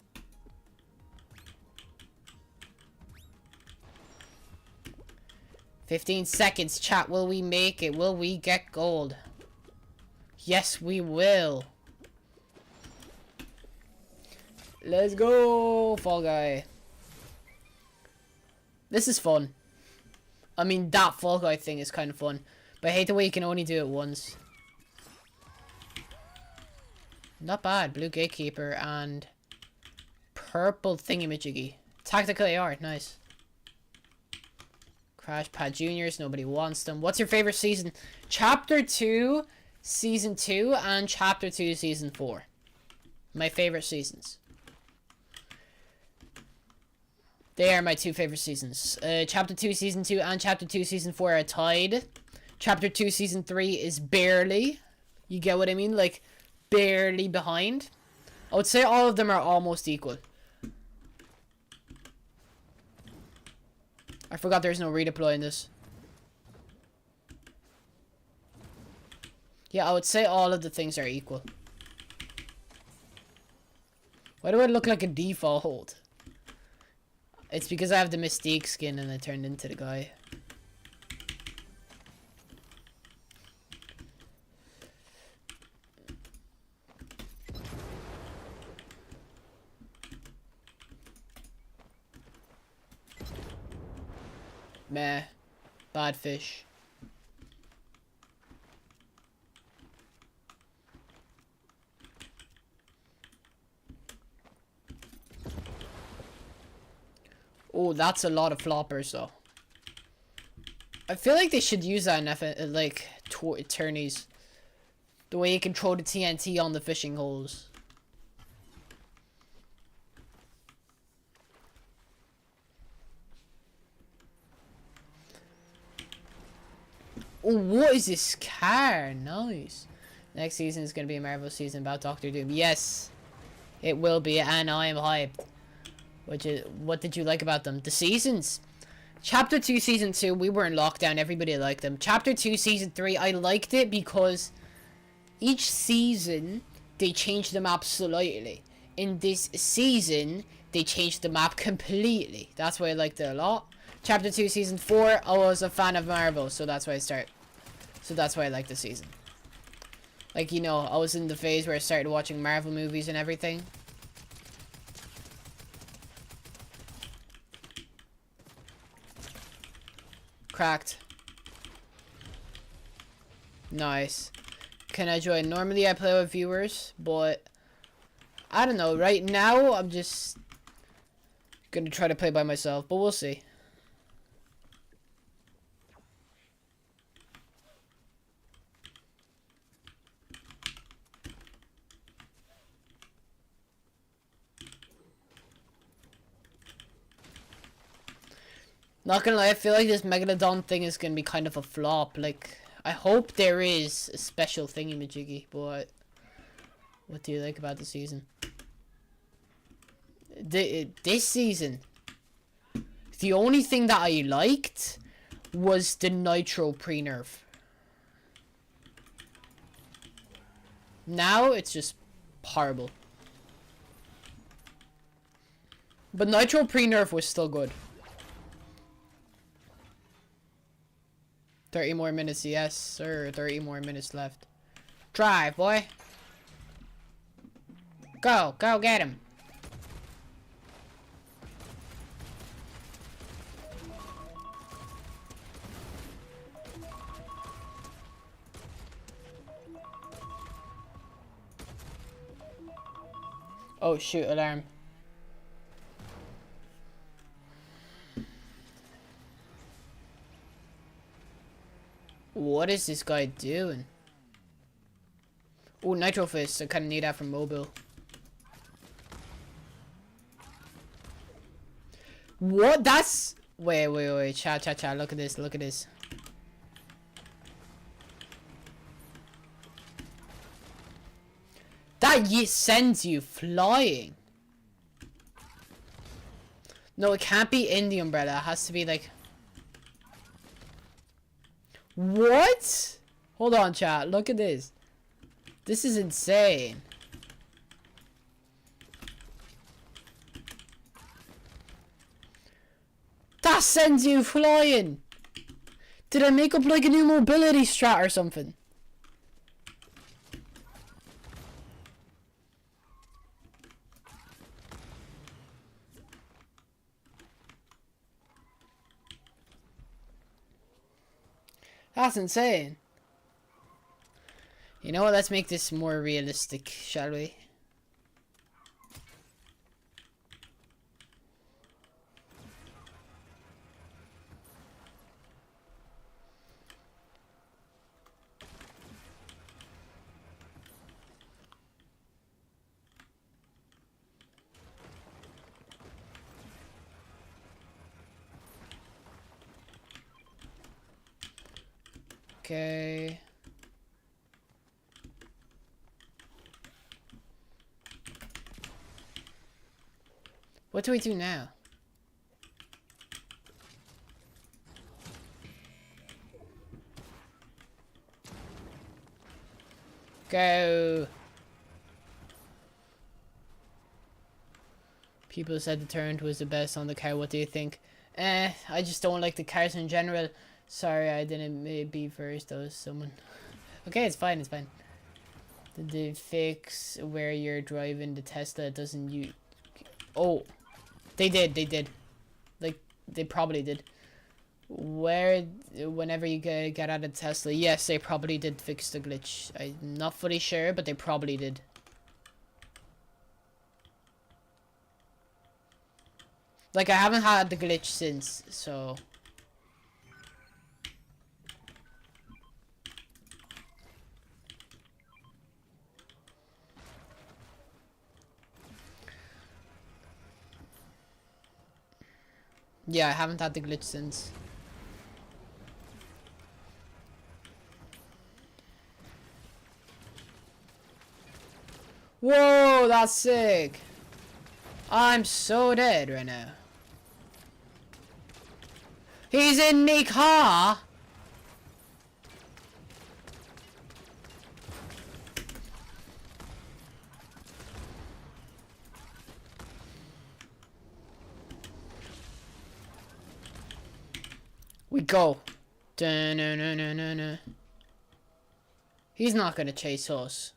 "15 seconds, chat. Will we make it? Will we get gold?" Yes, we will. Let's go, Fall Guy. This is fun. I mean, that Fall Guy thing is kind of fun. But I hate the way you can only do it once. Not bad. Blue Gatekeeper and purple thingamajiggy. Tactical AR. Nice. Crash Pad Juniors, nobody wants them. What's your favorite season? Chapter 2, Season 2, and Chapter 2, Season 4. My favorite seasons. They are my two favorite seasons. Chapter 2, Season 2, and Chapter 2, Season 4 are tied. Chapter 2, Season 3 is barely. You get what I mean? Like, barely behind. I would say all of them are almost equal. I forgot there's no redeploy in this. Yeah, I would say all of the things are equal. Why do I look like a default? It's because I have the Mystique skin and I turned into the guy. Meh. Bad fish. Oh, that's a lot of floppers, though. I feel like they should use that in like tourneys. The way you can throw the TNT on the fishing holes. Oh, what is this car? Nice. Next season is going to be a Marvel season about Doctor Doom. Yes, it will be, and I am hyped. What did you like about them? The seasons. Chapter 2, Season 2, we were in lockdown. Everybody liked them. Chapter 2, Season 3, I liked it because each season, they changed the map slightly. In this season, they changed the map completely. That's why I liked it a lot. Chapter 2, Season 4, I was a fan of Marvel, so that's why I liked the season. Like, you know, I was in the phase where I started watching Marvel movies and everything. Cracked. Nice. Can I join? Normally I play with viewers, but I don't know. Right now, I'm just gonna try to play by myself, but we'll see. Not gonna lie, I feel like this Megalodon thing is gonna be kind of a flop. Like, I hope there is a special thingy-majiggy, but what do you like about the season? This season, the only thing that I liked was the Nitro pre-nerf. Now, it's just horrible. But Nitro pre-nerf was still good. 30 more minutes, yes, sir. 30 more minutes left. Drive, boy. Go get him. Oh, shoot, alarm. What is this guy doing? Oh, Nitro Fist. I kind of need that for mobile. What? That's... Wait. Chat. Look at this. That sends you flying. No, it can't be in the umbrella. It has to be like... What? Hold on, chat. Look at this. This is insane. That sends you flying. Did I make up like a new mobility strat or something? That's insane. You know what? Let's make this more realistic, shall we? Okay. What do we do now? Go. People said the Turret was the best on the car. What do you think? I just don't like the cars in general. Sorry, I didn't be first. That was someone. Okay, it's fine. It's fine. Did they fix where you're driving the Tesla? Doesn't you? Oh, they did. They did. Like they probably did. Whenever you get out of Tesla, yes, they probably did fix the glitch. I'm not fully sure, but they probably did. Like, I haven't had the glitch since, so... Yeah, I haven't had the glitch since. Whoa, that's sick. I'm so dead right now. He's in me car. We go. Dun-dun-dun-dun-dun-dun. He's not gonna chase us.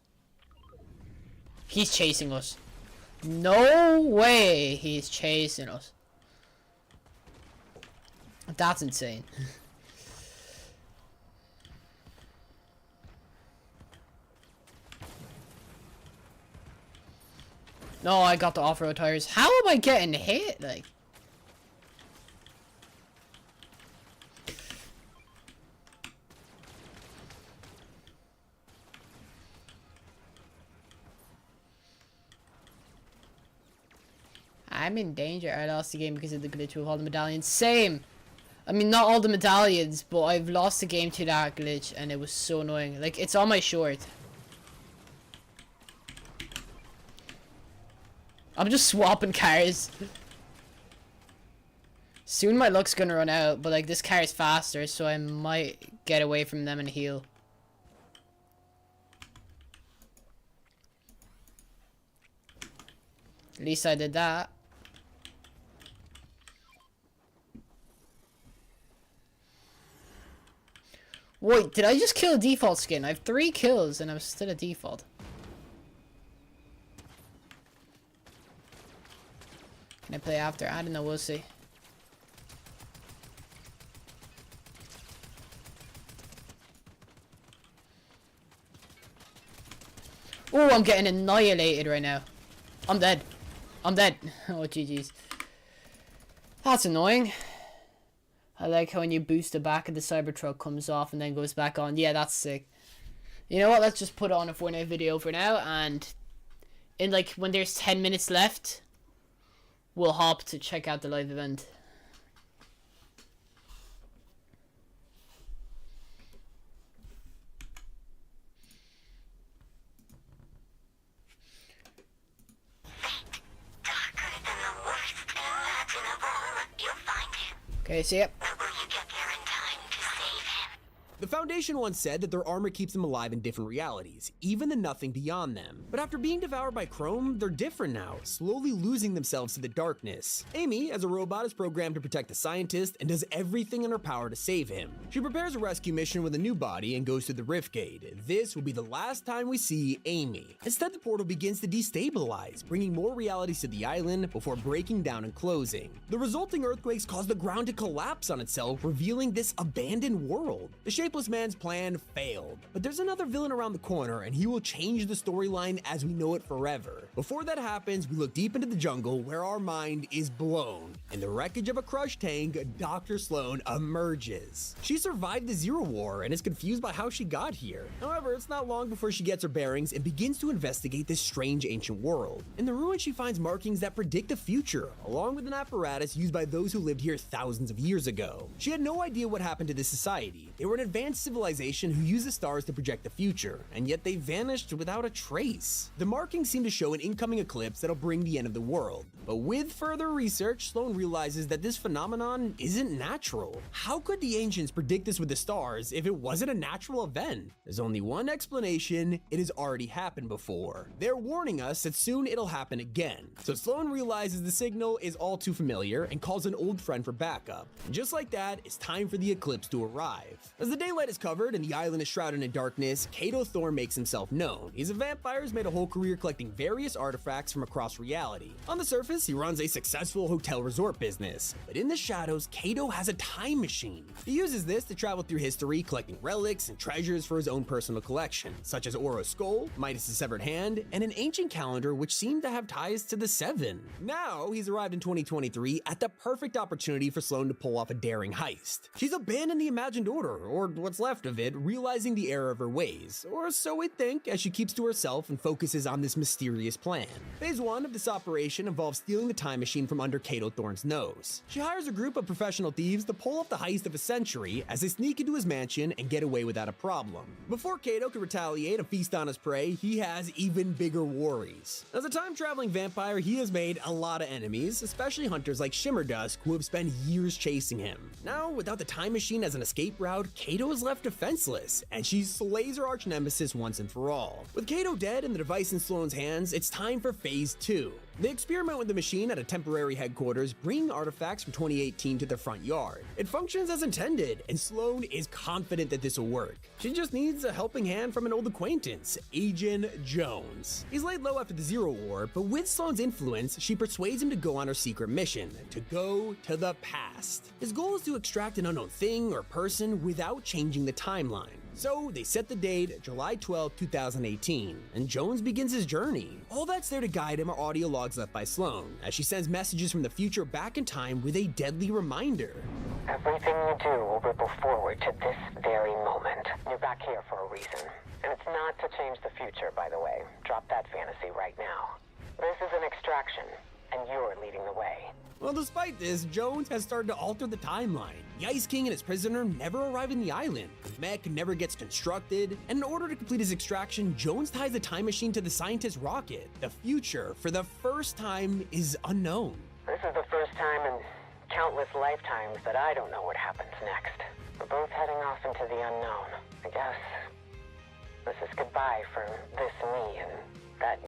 He's chasing us. No way he's chasing us. That's insane. No, I got the off-road tires. How am I getting hit? Like... I'm in danger. I lost the game because of the glitch with all the medallions. Same. I mean, not all the medallions, but I've lost the game to that glitch, and it was so annoying. Like, it's on my short. I'm just swapping cars. Soon my luck's gonna run out, but like, this car is faster, so I might get away from them and heal. At least I did that. Wait, did I just kill a default skin? I have 3 kills and I'm still a default. Can I play after? I don't know, we'll see. Oh, I'm getting annihilated right now. I'm dead. I'm dead. Oh, GG's. That's annoying. I like how when you boost the back of the Cybertruck comes off and then goes back on. Yeah, that's sick. You know what? Let's just put on a Fortnite video for now, and in like when there's 10 minutes left, we'll hop to check out the live event. Okay, see ya. The Foundation once said that their armor keeps them alive in different realities, even the nothing beyond them. But after being devoured by Chrome, they're different now, slowly losing themselves to the darkness. Amy, as a robot, is programmed to protect the scientist and does everything in her power to save him. She prepares a rescue mission with a new body and goes through the Rift Gate. This will be the last time we see Amy. Instead, the portal begins to destabilize, bringing more realities to the island before breaking down and closing. The resulting earthquakes cause the ground to collapse on itself, revealing this abandoned world. The Shapeless Man's plan failed, but there's another villain around the corner and he will change the storyline as we know it forever. Before that happens, we look deep into the jungle where our mind is blown. In the wreckage of a crush tank, Dr. Sloan emerges. She survived the Zero War and is confused by how she got here. However, it's not long before she gets her bearings and begins to investigate this strange ancient world. In the ruins, she finds markings that predict the future, along with an apparatus used by those who lived here thousands of years ago. She had no idea what happened to this society. They were an advanced civilization who use the stars to project the future, and yet they vanished without a trace. The markings seem to show an incoming eclipse that'll bring the end of the world. But with further research, Sloan realizes that this phenomenon isn't natural. How could the ancients predict this with the stars if it wasn't a natural event? There's only one explanation: it has already happened before. They're warning us that soon it'll happen again. So Sloan realizes the signal is all too familiar and calls an old friend for backup. And just like that, it's time for the eclipse to arrive. As the daylight is covered and the island is shrouded in darkness, Cato Thorne makes himself known. He's a vampire who's made a whole career collecting various artifacts from across reality. On the surface, he runs a successful hotel resort business, but in the shadows, Cato has a time machine. He uses this to travel through history, collecting relics and treasures for his own personal collection, such as Oro's skull, Midas' severed hand, and an ancient calendar which seemed to have ties to the Seven. Now, he's arrived in 2023 at the perfect opportunity for Sloan to pull off a daring heist. She's abandoned the Imagined Order, or what's left of it, realizing the error of her ways, or so we think, as she keeps to herself and focuses on this mysterious plan. Phase 1 of this operation involves stealing the time machine from under Cato Thorne's nose. She hires a group of professional thieves to pull off the heist of a century as they sneak into his mansion and get away without a problem. Before Cato can retaliate and feast on his prey, he has even bigger worries. As a time-traveling vampire, he has made a lot of enemies, especially hunters like Shimmerdusk, who have spent years chasing him. Now, without the time machine as an escape route, Cato is left defenseless, and she slays her arch-nemesis once and for all. With Cato dead and the device in Sloan's hands, it's time for Phase 2. They experiment with the machine at a temporary headquarters, bringing artifacts from 2018 to their front yard. It functions as intended, and Sloan is confident that this will work. She just needs a helping hand from an old acquaintance, Agent Jones. He's laid low after the Zero War, but with Sloan's influence, she persuades him to go on her secret mission, to go to the past. His goal is to extract an unknown thing or person without changing the timeline. So they set the date, July 12, 2018, and Jones begins his journey. All that's there to guide him are audio logs left by Sloan, as she sends messages from the future back in time with a deadly reminder. Everything you do will ripple forward to this very moment. You're back here for a reason. And it's not to change the future, by the way. Drop that fantasy right now. This is an extraction, and you're leading the way. Well, despite this, Jones has started to alter the timeline. The Ice King and his prisoner never arrive in the island. The mech never gets constructed, and in order to complete his extraction, Jones ties the time machine to the scientist's rocket. The future, for the first time, is unknown. This is the first time in countless lifetimes that I don't know what happens next. We're both heading off into the unknown. I guess this is goodbye for this me and that